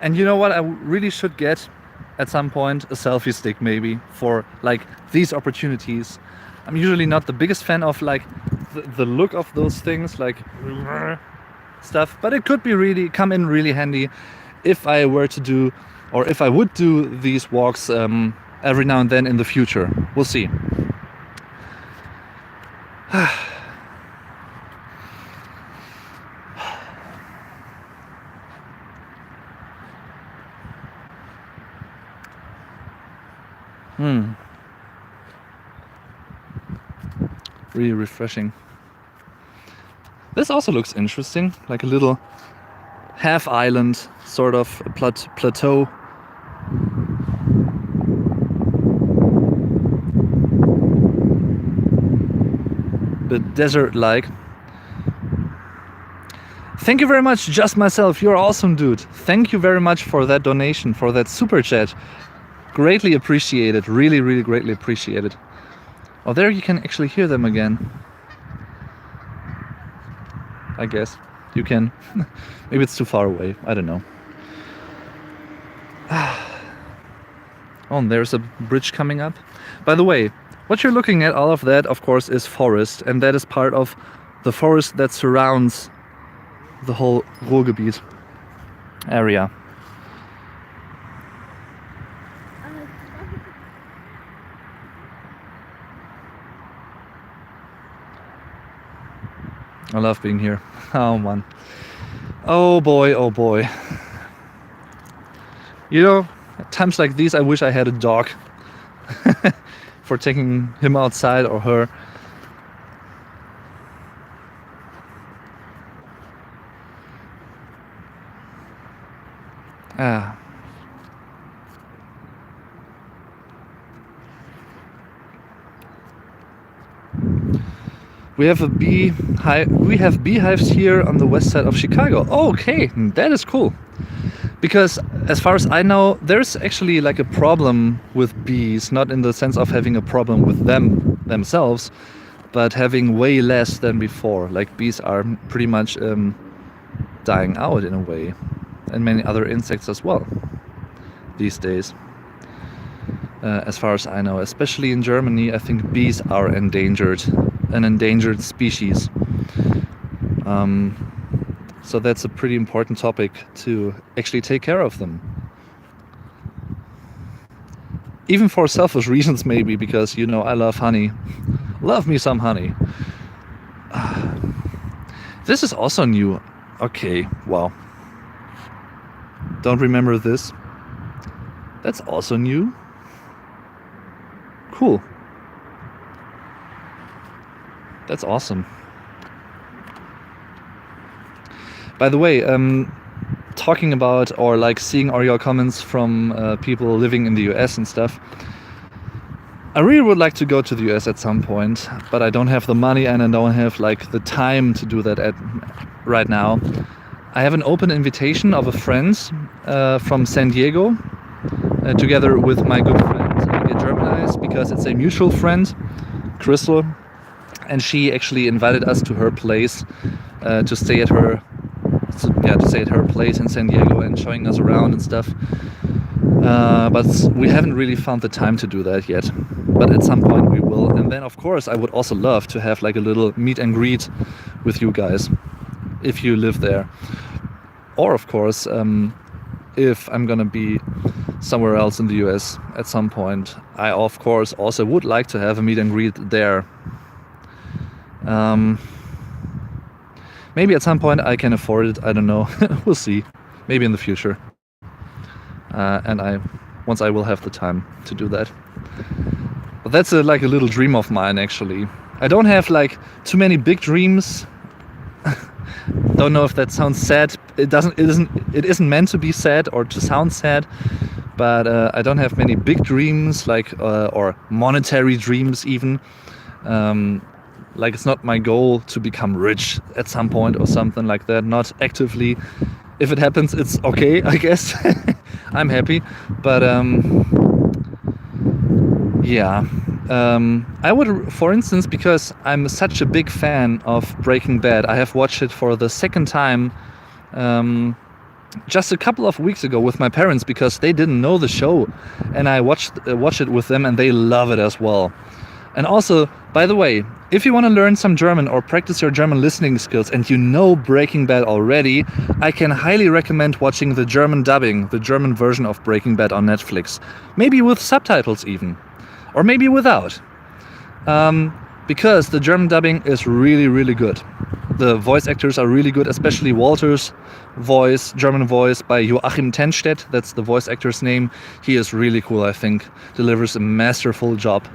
A: And you know what? I really should get at some point a selfie stick, maybe, for like these opportunities. I'm usually not the biggest fan of like the look of those things, like stuff, but it could be really come in really handy if I were to do, or if I would do these walks every now and then in the future. We'll see. Really refreshing. This also looks interesting, like a little half island, sort of plateau. Bit desert-like. Thank you very much, Just Myself. You're awesome, dude. Thank you very much for that donation, for that super chat. Greatly appreciated. Really greatly appreciated. Oh, there you can actually hear them again. I guess you can. Maybe it's too far away. I don't know. Oh, and there's a bridge coming up. By the way, what you're looking at, all of that, of course, is forest, and that is part of the forest that surrounds the whole Ruhrgebiet area. I love being here. Oh man. Oh boy, oh boy. You know, times like these, I wish I had a dog for taking him outside or her. We have beehives here on the west side of Chicago. Oh, okay, that is cool. Because as far as I know, there's actually like a problem with bees, not in the sense of having a problem with themselves, but having way less than before. Like bees are pretty much dying out in a way, and many other insects as well these days. As far as I know, especially in Germany, I think bees are an endangered species. So that's a pretty important topic to actually take care of them. Even for selfish reasons maybe, because I love honey. Love me some honey. This is also new. Okay, wow. Don't remember this. That's also new. Cool. That's awesome. By the way, talking about or like seeing all your comments from people living in the US and stuff, I really would like to go to the US at some point, but I don't have the money and I don't have like the time to do that right now. I have an open invitation of a friend from San Diego, together with my good friend Get Germanized, because it's a mutual friend, Crystal, and she actually invited us to her place to stay at her place in San Diego and showing us around and stuff. But we haven't really found the time to do that yet. But at some point we will. And then of course I would also love to have like a little meet and greet with you guys if you live there. Or of course, if I'm gonna be somewhere else in the US at some point, I of course also would like to have a meet and greet there. Maybe at some point I can afford it, I don't know. We'll see. Maybe in the future. Once I will have the time to do that. But that's like a little dream of mine actually. I don't have like too many big dreams. Don't know if that sounds sad. It isn't meant to be sad or to sound sad. But I don't have many big dreams or monetary dreams even. Like it's not my goal to become rich at some point or something like that. Not actively. If it happens, it's okay, I guess. I'm happy. But yeah. I would, for instance, because I'm such a big fan of Breaking Bad, I have watched it for the second time just a couple of weeks ago with my parents because they didn't know the show. And I watched it with them and they love it as well. And also, by the way, if you want to learn some German or practice your German listening skills and you know Breaking Bad already, I can highly recommend watching the German dubbing, the German version of Breaking Bad on Netflix. Maybe with subtitles even. Or maybe without. Because the German dubbing is really, really good. The voice actors are really good, especially Walter's voice, German voice by Joachim Tenstedt. That's the voice actor's name. He is really cool, I think. Delivers a masterful job.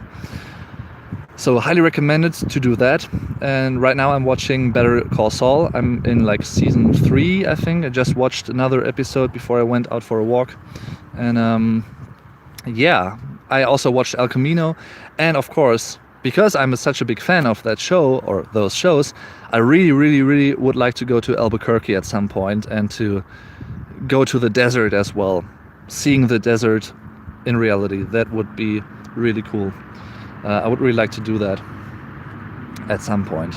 A: So highly recommended to do that. And right now I'm watching Better Call Saul. I'm in like season 3, I think. I just watched another episode before I went out for a walk. And yeah, I also watched El Camino. And of course, because I'm such a big fan of that show or those shows, I really, really, really would like to go to Albuquerque at some point and to go to the desert as well. Seeing the desert in reality, that would be really cool. I would really like to do that at some point.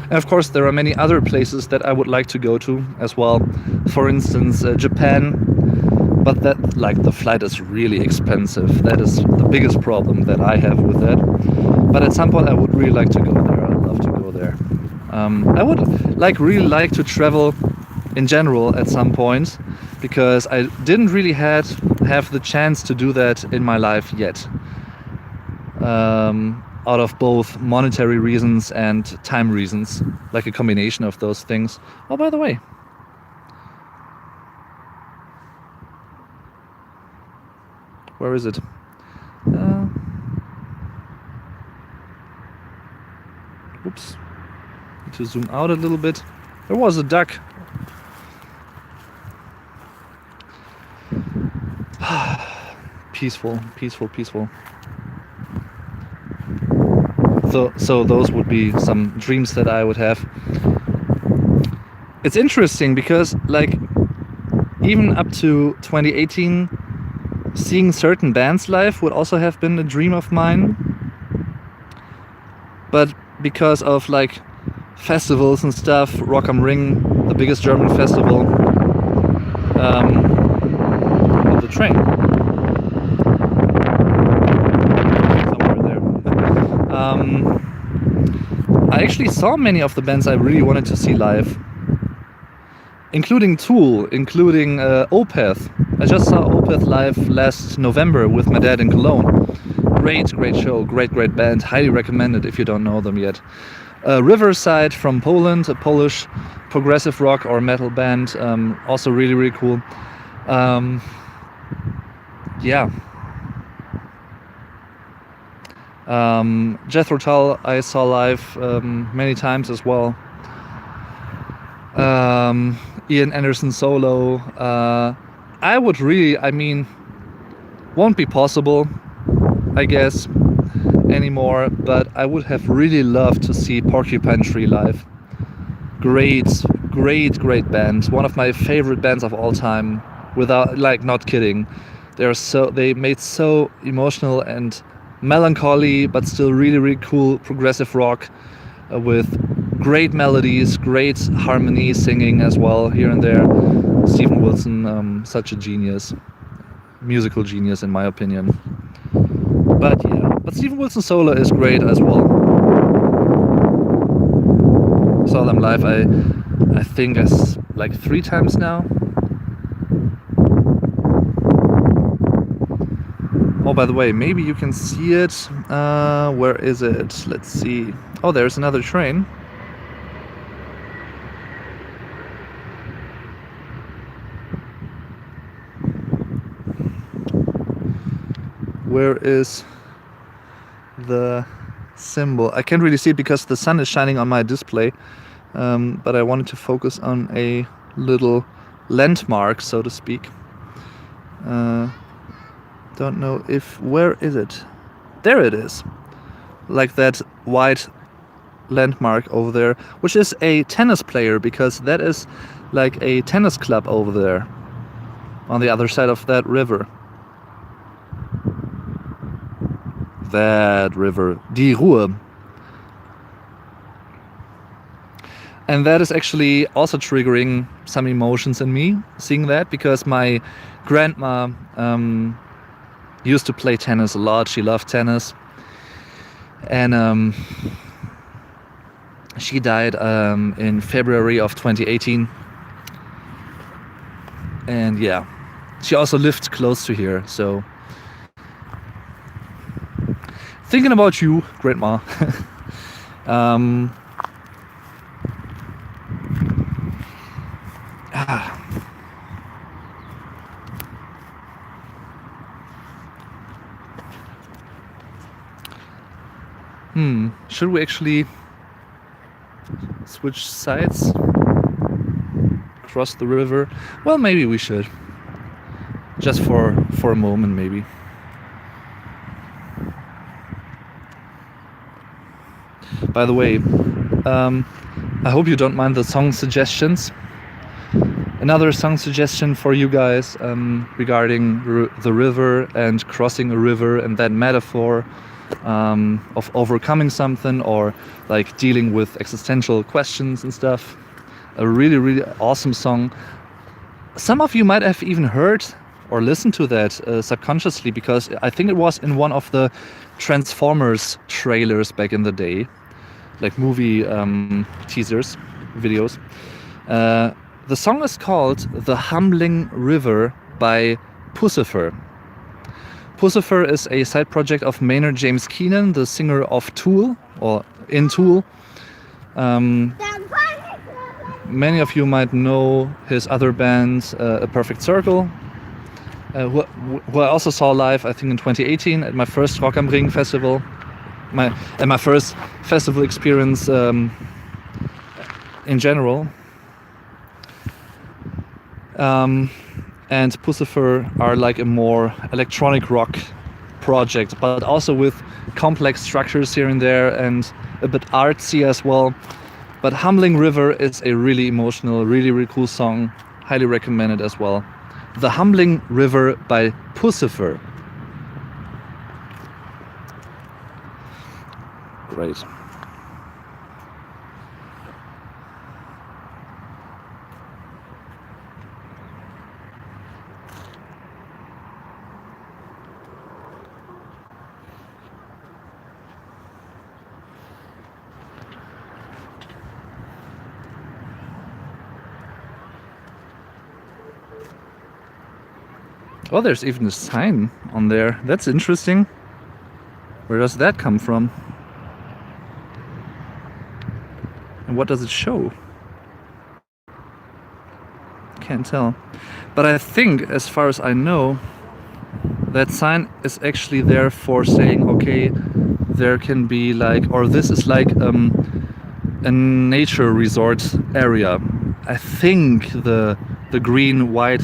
A: And of course, there are many other places that I would like to go to as well. For instance, Japan. But that, like, the flight is really expensive. That is the biggest problem that I have with that. But at some point, I would really like to go there. I'd love to go there. I would really like to travel in general at some point, because I didn't really have the chance to do that in my life yet. out of both monetary reasons and time reasons, like a combination of those things. Oh, by the way, where is it? Oops, need to zoom out a little bit. There was a duck. Peaceful, peaceful, peaceful. So those would be some dreams that I would have. It's interesting because, like, even up to 2018, seeing certain bands live would also have been a dream of mine. But because of, like, festivals and stuff, Rock am Ring, the biggest German festival, the train. I actually saw many of the bands I really wanted to see live, including Tool, including Opeth. I just saw Opeth live last November with my dad in Cologne. Great show, great band, highly recommended if you don't know them yet. Riverside from Poland, a Polish progressive rock or metal band, also really cool. Yeah. Jethro Tull I saw live many times as well. Ian Anderson solo. I would really, won't be possible, I guess, anymore, but I would have really loved to see Porcupine Tree live. Great band. One of my favorite bands of all time, without, like, not kidding. They made so emotional and melancholy, but still really cool progressive rock with great melodies, great harmony, singing as well here and there. Steven Wilson, such a genius, musical genius in my opinion. But Steven Wilson solo is great as well. Saw them live, I think as like 3 times now. Oh, by the way, maybe you can see it. Where is it? Let's see. Oh, there's another train. Where is the symbol? I can't really see it because the sun is shining on my display. But I wanted to focus on a little landmark, so to speak. Don't know where is it? There it is. Like that white landmark over there, which is a tennis player, because that is like a tennis club over there on the other side of that river. That river, Die Ruhr. And that is actually also triggering some emotions in me, seeing that, because my grandma used to play tennis a lot. She loved tennis. And she died in February of 2018. And yeah, she also lived close to here. So thinking about you, grandma. Should we actually switch sides? Cross the river? Well, maybe we should. Just for a moment, maybe. By the way, I hope you don't mind the song suggestions. Another song suggestion for you guys regarding the river and crossing a river and that metaphor of overcoming something, or like dealing with existential questions and stuff. A really awesome song. Some of you might have even heard or listened to that subconsciously, because I think it was in one of the Transformers trailers back in the day, like movie teasers, videos. The song is called The Humbling River by Pussifer, Pussifer is a side project of Maynard James Keenan, the singer of Tool, or in Tool. Many of you might know his other bands, A Perfect Circle, who I also saw live, I think in 2018 at my first Rock am Ring festival, my first festival experience in general. And Pussifer are like a more electronic rock project, but also with complex structures here and there and a bit artsy as well. But Humbling River is a really emotional, really cool song. Highly recommend it as well. The Humbling River by Pussifer. Great. Oh, there's even a sign on there. That's interesting. Where does that come from? And what does it show? Can't tell. But I think, as far as I know, that sign is actually there for saying, okay, there can be like, or this is like a nature resort area. I think the green-white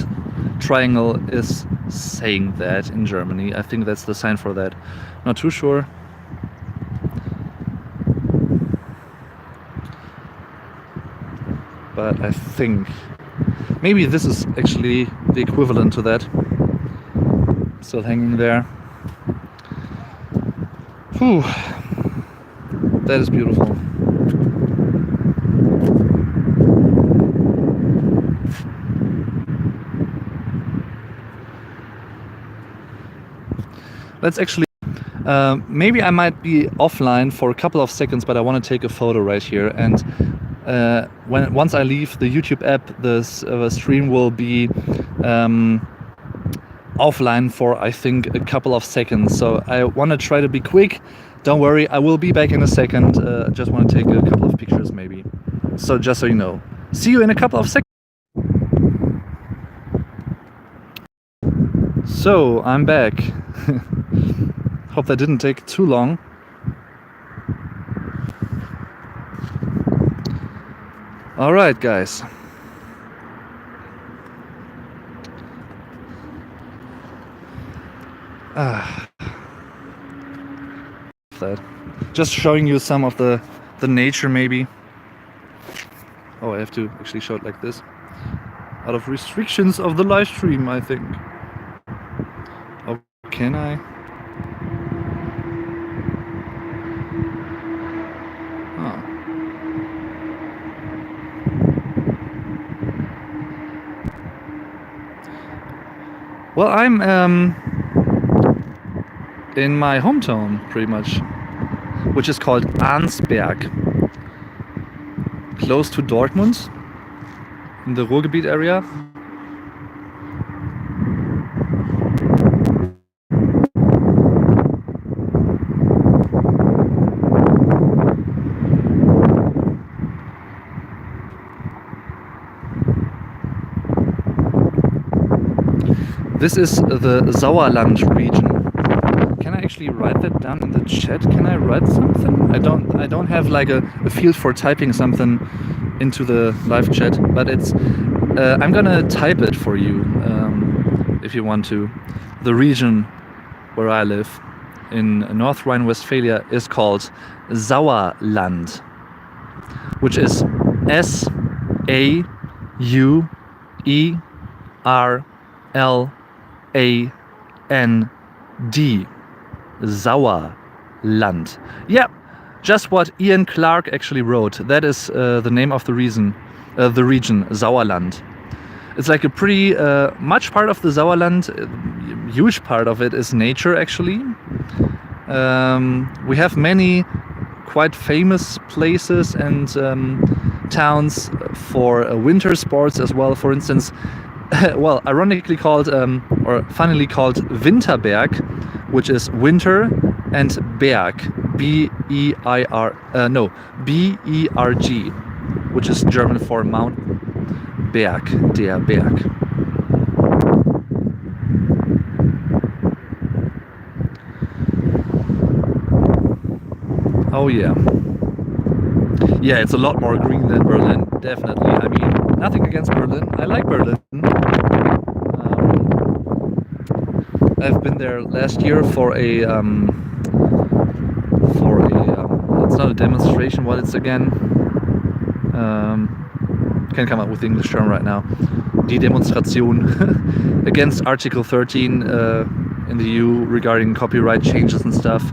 A: triangle is saying that in Germany. I think that's the sign for that. Not too sure. But I think maybe this is actually the equivalent to that. Still hanging there. Whew. That is beautiful. Let's actually, maybe I might be offline for a couple of seconds, but I want to take a photo right here. And once I leave the YouTube app, the stream will be offline for, I think, a couple of seconds. So I want to try to be quick. Don't worry, I will be back in a second. Just want to take a couple of pictures maybe. So just so you know. See you in a couple of seconds. So I'm back. Hope that didn't take too long. All right, guys. That. Just showing you some of the nature maybe. Oh, I have to actually show it like this. Out of restrictions of the live stream, I think. Oh, can I? Oh. Well, I'm in my hometown, pretty much, which is called Arnsberg, close to Dortmund, in the Ruhrgebiet area. This is the Sauerland region. Can I actually write that down in the chat? Can I write something? I don't have like a field for typing something into the live chat, but it's I'm gonna type it for you if you want to. The region where I live in North Rhine-Westphalia is called Sauerland, which is SAUERLAND. Sauerland. Yeah, just what Ian Clark actually wrote. That is the name of the region, Sauerland. It's like a pretty much part of the Sauerland. Huge part of it is nature actually. We have many quite famous places and towns for winter sports as well. For instance, well, ironically called or funnily called Winterberg, which is winter, and Berg, B-E-R-G, which is German for mountain. Berg, der Berg. Oh yeah. Yeah, it's a lot more green than Berlin, definitely. I mean, nothing against Berlin. I like Berlin. I've been there last year for a it's not a demonstration, what it's again. Can't come up with the English term right now. Die Demonstration against Article 13 in the EU regarding copyright changes and stuff.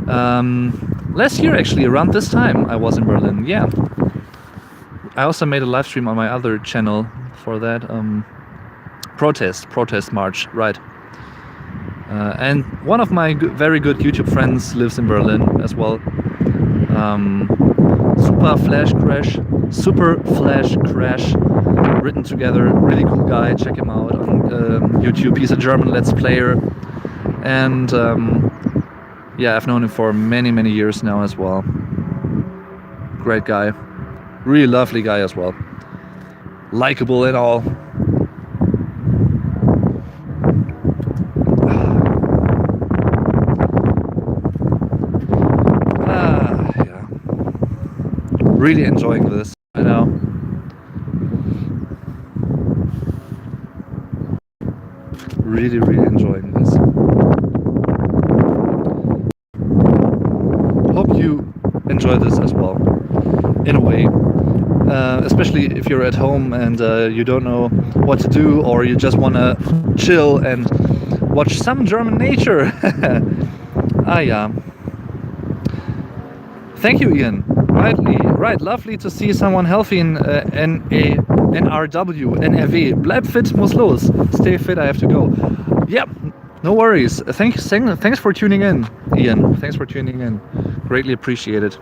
A: Last year, actually, around this time, I was in Berlin. Yeah. I also made a live stream on my other channel for that protest march, right? And one of my very good YouTube friends lives in Berlin as well. Super Flash Crash, written together, really cool guy. Check him out on YouTube. He's a German Let's Player, and yeah, I've known him for many years now as well. Great guy, really lovely guy as well, likable and all. Yeah, really enjoying this. I know. Really enjoying this. Hope you enjoy this as well, in a way. Especially if you're at home and you don't know what to do, or you just want to chill and watch some German nature. Ah, yeah. Thank you, Ian. Right, lovely to see someone healthy in NRW, NRW. Bleib fit, muss los. Stay fit, I have to go. Yep, no worries. Thanks for tuning in, Ian. Thanks for tuning in. Greatly appreciate it.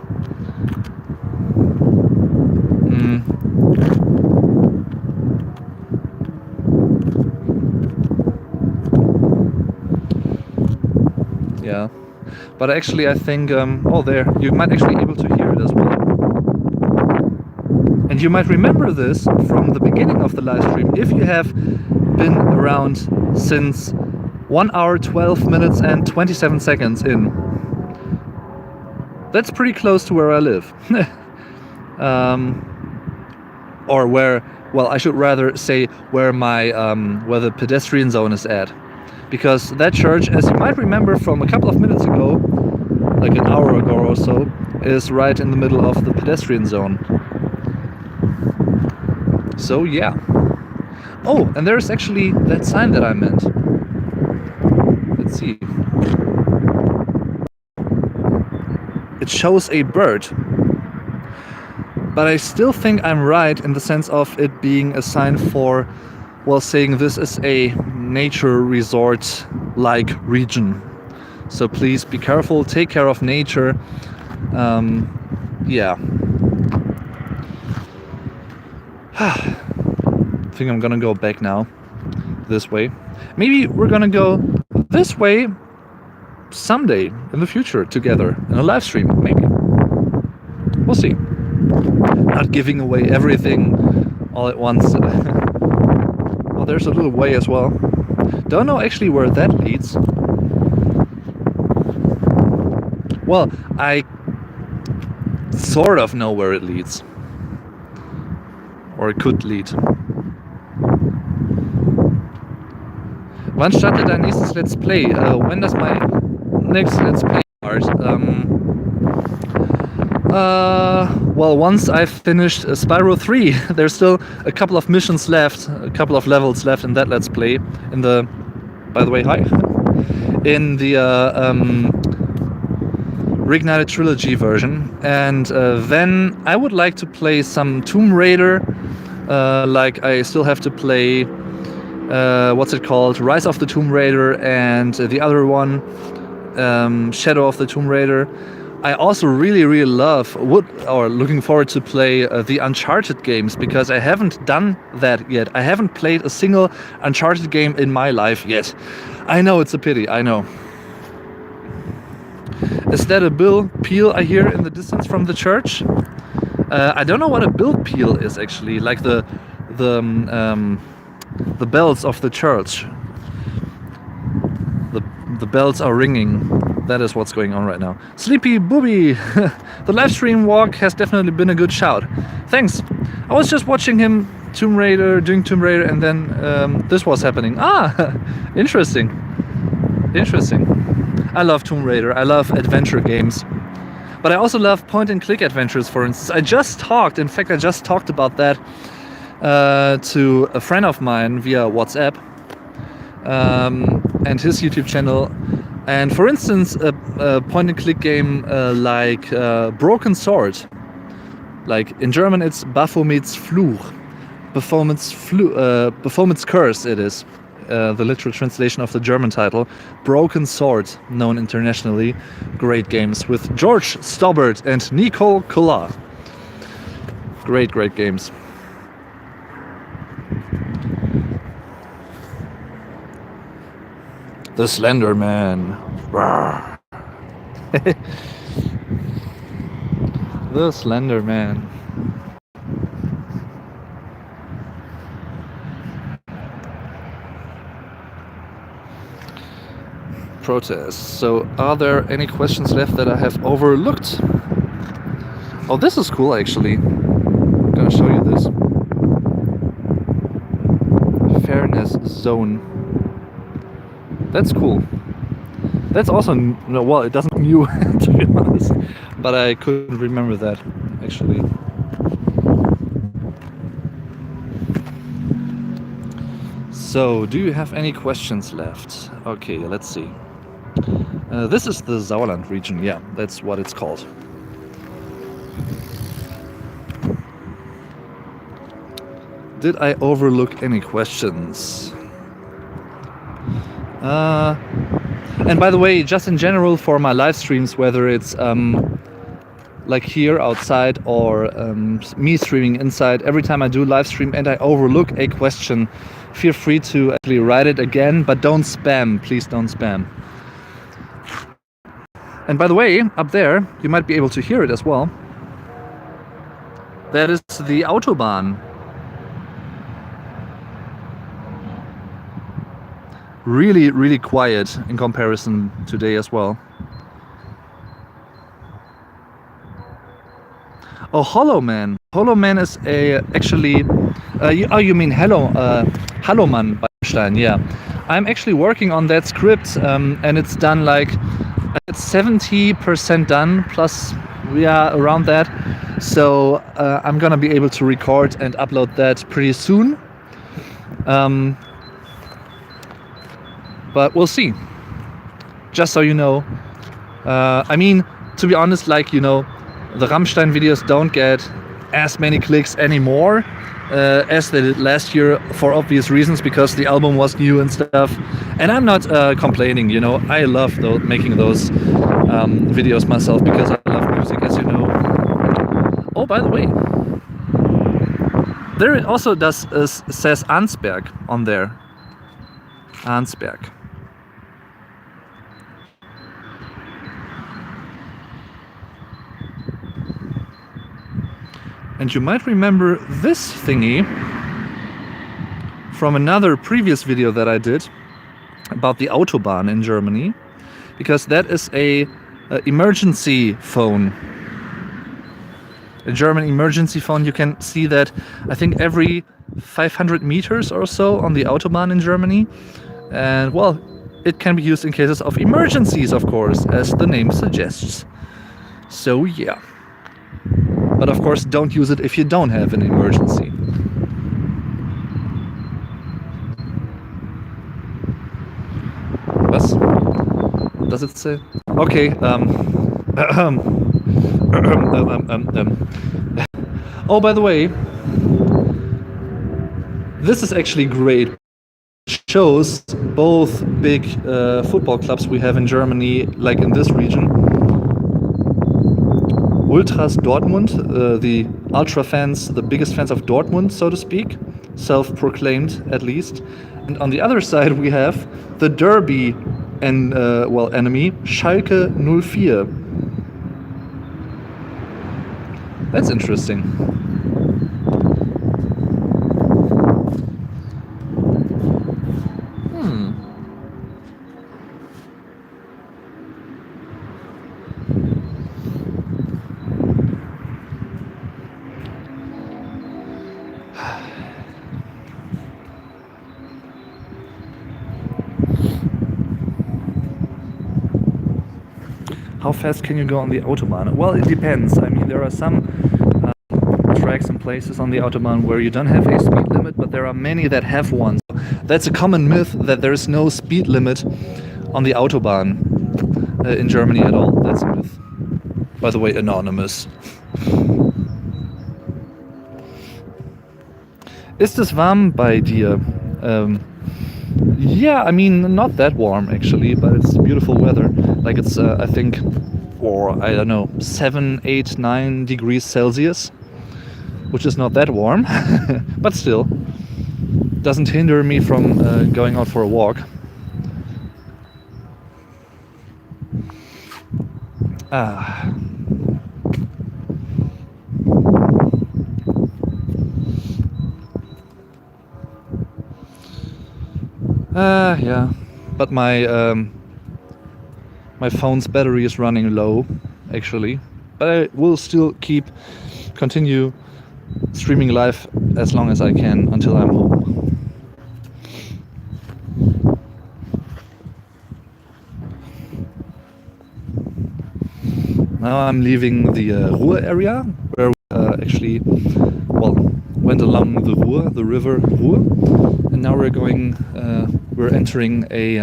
A: Yeah, but actually I think, oh there, you might actually be able to hear it as well. And you might remember this from the beginning of the live stream if you have been around since 1 hour, 12 minutes and 27 seconds in. That's pretty close to where I live. Or where, well, I should rather say where my where the pedestrian zone is at. Because that church, as you might remember from a couple of minutes ago, like an hour ago or so, is right in the middle of the pedestrian zone. So yeah. Oh, and there's actually that sign that I meant. Let's see. It shows a bird. But I still think I'm right in the sense of it being a sign for, well, saying this is a nature resort-like region. So please be careful, take care of nature. Yeah. I think I'm gonna go back now, this way. Maybe we're gonna go this way someday in the future together in a live stream, maybe. We'll see. Not giving away everything all at once. Well, there's a little way as well. Don't know actually where that leads. Well, I sort of know where it leads. Or it could lead. Wann startet dein nächstes Let's Play? When does my next Let's Play start? Well, once I've finished Spyro 3, there's still a couple of missions left, a couple of levels left in that Let's Play. In the, by the way, hi. In the Reignited Trilogy version, and then I would like to play some Tomb Raider. Like I still have to play, what's it called? Rise of the Tomb Raider, and the other one, Shadow of the Tomb Raider. I also really love, looking forward to play the Uncharted games, because I haven't done that yet. I haven't played a single Uncharted game in my life yet. I know, it's a pity, I know. Is that a bill peal I hear in the distance from the church? I don't know what a bill peal is actually, like the bells of the church. The bells are ringing. That is what's going on right now. Sleepy Booby! The live stream walk has definitely been a good shout. Thanks. I was just watching him doing Tomb Raider, and then this was happening. Ah, interesting. Interesting. I love Tomb Raider. I love adventure games. But I also love point-and-click adventures, for instance. I just talked about that to a friend of mine via WhatsApp and his YouTube channel. And for instance, a point-and-click game like Broken Sword. Like in German, it's Baphomets Fluch. Baphomets Curse, it is. The literal translation of the German title. Broken Sword, known internationally. Great games with George Stobbart and Nicole Collard. Great games. The Slender Man. The Slender Man. Protests. So, are there any questions left that I have overlooked? Oh, this is cool actually. I'm gonna show you this. Fairness Zone. That's cool. That's also, no, well, it doesn't new to be honest, but I couldn't remember that actually. So, do you have any questions left? Okay, let's see. This is the Sauerland region, yeah, that's what it's called. Did I overlook any questions? And by the way, just in general for my live streams, whether it's like here outside or me streaming inside, every time I do live stream and I overlook a question, feel free to actually write it again, but don't spam, please don't spam. And by the way, up there, you might be able to hear it as well. That is the Autobahn. Really quiet in comparison today as well. Oh, Hollow Man. Hollow Man is actually... you mean Hallowman by Stein, yeah. I'm actually working on that script and it's done like... It's 70% done, plus we are around that. So I'm gonna be able to record and upload that pretty soon. But we'll see. Just so you know. I mean, to be honest, like, you know, the Rammstein videos don't get as many clicks anymore as they did last year, for obvious reasons, because the album was new and stuff. And I'm not complaining, you know. I love making those videos myself because I love music, as you know. Oh, by the way, there it also says Arnsberg on there. Arnsberg. And you might remember this thingy from another previous video that I did about the Autobahn in Germany, because that is a emergency phone. A German emergency phone. You can see that, I think, every 500 meters or so on the Autobahn in Germany. And, well, it can be used in cases of emergencies, of course, as the name suggests. So, yeah. But of course, don't use it if you don't have an emergency. What does it say? Okay. Oh, by the way, this is actually great. It shows both big football clubs we have in Germany, like in this region. Ultras Dortmund, the ultra fans, the biggest fans of Dortmund, so to speak, self-proclaimed at least. And on the other side we have the Derby and enemy Schalke 04. That's interesting. How fast can you go on the Autobahn? Well, it depends. I mean, there are some tracks and places on the Autobahn where you don't have a speed limit, but there are many that have one. So that's a common myth that there is no speed limit on the Autobahn in Germany at all. That's a myth. By the way, anonymous. Ist es warm bei dir? Yeah, I mean, not that warm actually, but it's beautiful weather. Like it's, I think, or I don't know, 7, 8, 9 degrees Celsius, which is not that warm, but still doesn't hinder me from going out for a walk. Yeah, but my phone's battery is running low, actually. But I will still continue streaming live as long as I can until I'm home. Now I'm leaving the Ruhr area, where we actually, went along the Ruhr, the river Ruhr, and now we're entering a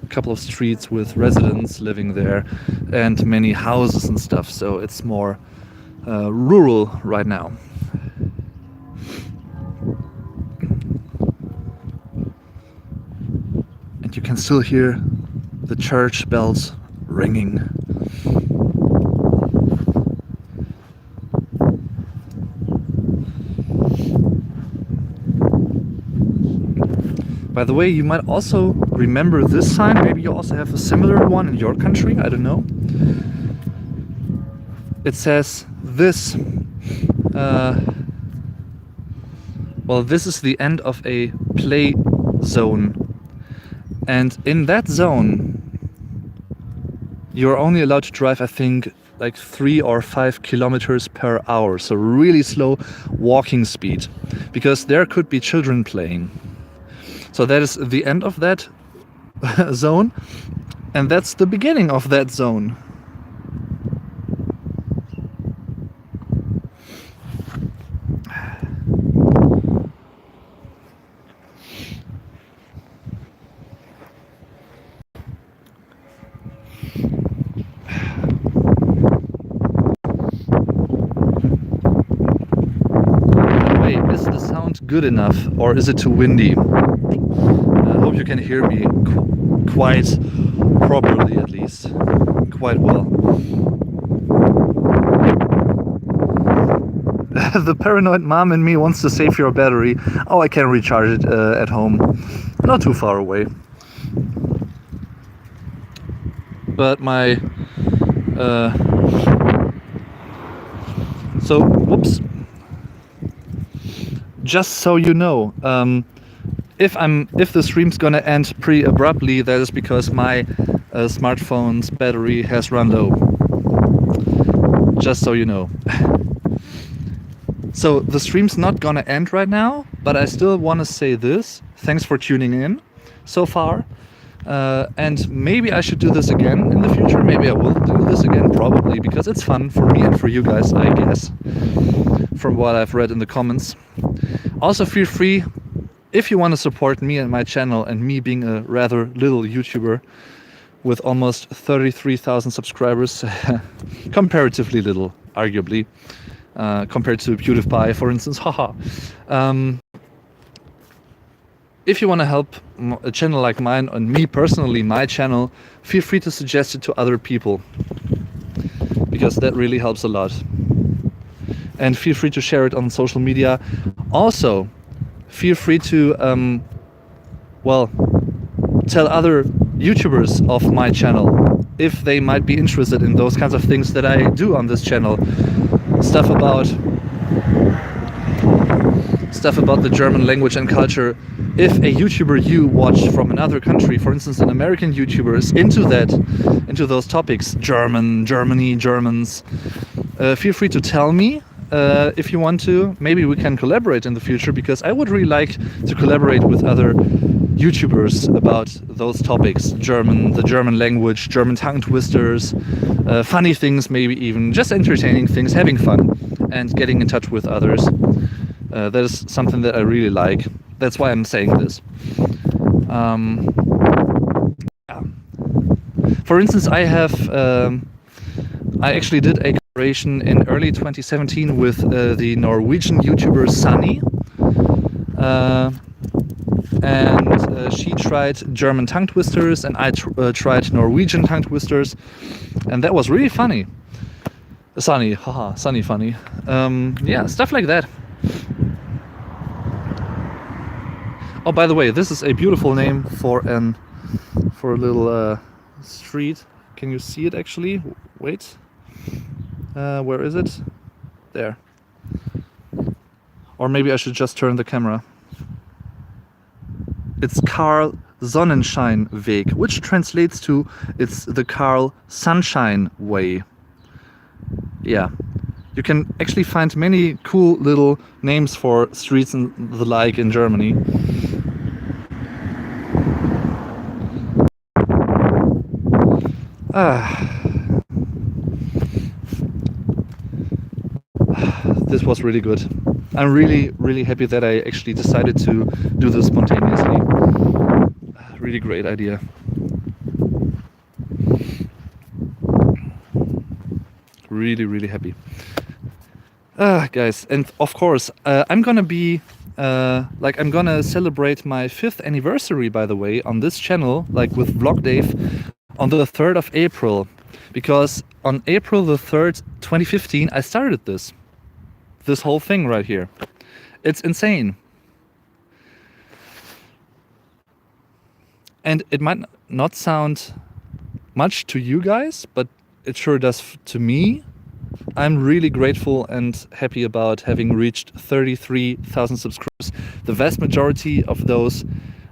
A: couple of streets with residents living there and many houses and stuff, so it's more rural right now. And you can still hear the church bells ringing. By the way, you might also remember this sign. Maybe you also have a similar one in your country, I don't know. It says this. This is the end of a play zone. And in that zone, you're only allowed to drive, I think, like 3 or 5 kilometers per hour. So really slow walking speed, because there could be children playing. So that is the end of that zone, and that's the beginning of that zone. Wait, is the sound good enough, or is it too windy? I hope you can hear me quite properly, at least. Quite well. The paranoid mom in me wants to save your battery. Oh, I can recharge it at home. Not too far away. But my... whoops. Just so you know, if the stream's gonna end pretty abruptly, that is because my smartphone's battery has run low. Just so you know. So the stream's not gonna end right now, but I still want to say this. Thanks for tuning in so far. And maybe I should do this again in the future. Maybe I will do this again, probably, because it's fun for me and for you guys, I guess, from what I've read in the comments. Also, feel free, if you want to support me and my channel, and me being a rather little YouTuber with almost 33,000 subscribers, comparatively little, arguably, compared to PewDiePie, for instance, haha. If you want to help a channel like mine, and me personally, my channel, feel free to suggest it to other people, because that really helps a lot. And feel free to share it on social media. Also, feel free to, tell other YouTubers of my channel if they might be interested in those kinds of things that I do on this channel. Stuff about the German language and culture. If a YouTuber you watch from another country, for instance an American YouTuber, is into those topics, Germany, Germans, feel free to tell me if you want to. Maybe we can collaborate in the future, because I would really like to collaborate with other YouTubers about those topics. the German language, German tongue twisters, funny things, maybe even just entertaining things, having fun and getting in touch with others. That is something that I really like. That's why I'm saying this. Yeah. For instance, I actually did a collaboration in early 2017 with the Norwegian YouTuber Sunny. And she tried German tongue twisters, and I tried Norwegian tongue twisters, and that was really funny. Sunny, haha, Sunny funny. Yeah, stuff like that. Oh, by the way, this is a beautiful name for a little street. Can you see it actually? Wait, where is it? There. Or maybe I should just turn the camera. It's Karl Sonnenscheinweg, which translates to it's the Karl Sunshine Way. Yeah, you can actually find many cool little names for streets and the like in Germany. This was really good. I'm really happy that I actually decided to do this spontaneously. Really great idea. Really happy. Guys, and of course, I'm gonna be I'm gonna celebrate my 5th anniversary, by the way, on this channel, like with Vlog Dave, on the 3rd of April, because on April the 3rd, 2015, I started this whole thing right here. It's insane. And it might not sound much to you guys, but it sure does to me. I'm really grateful and happy about having reached 33,000 subscribers. The vast majority of those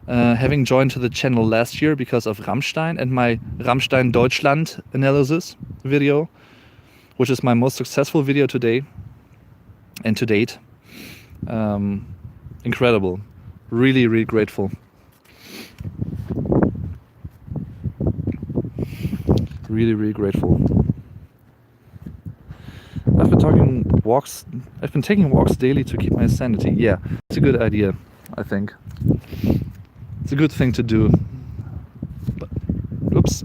A: having joined to the channel last year because of Rammstein and my Rammstein Deutschland analysis video, which is my most successful video today and to date. Incredible. Really grateful. Really grateful. I've been taking walks daily to keep my sanity. Yeah, it's a good idea, I think. It's a good thing to do. But, oops.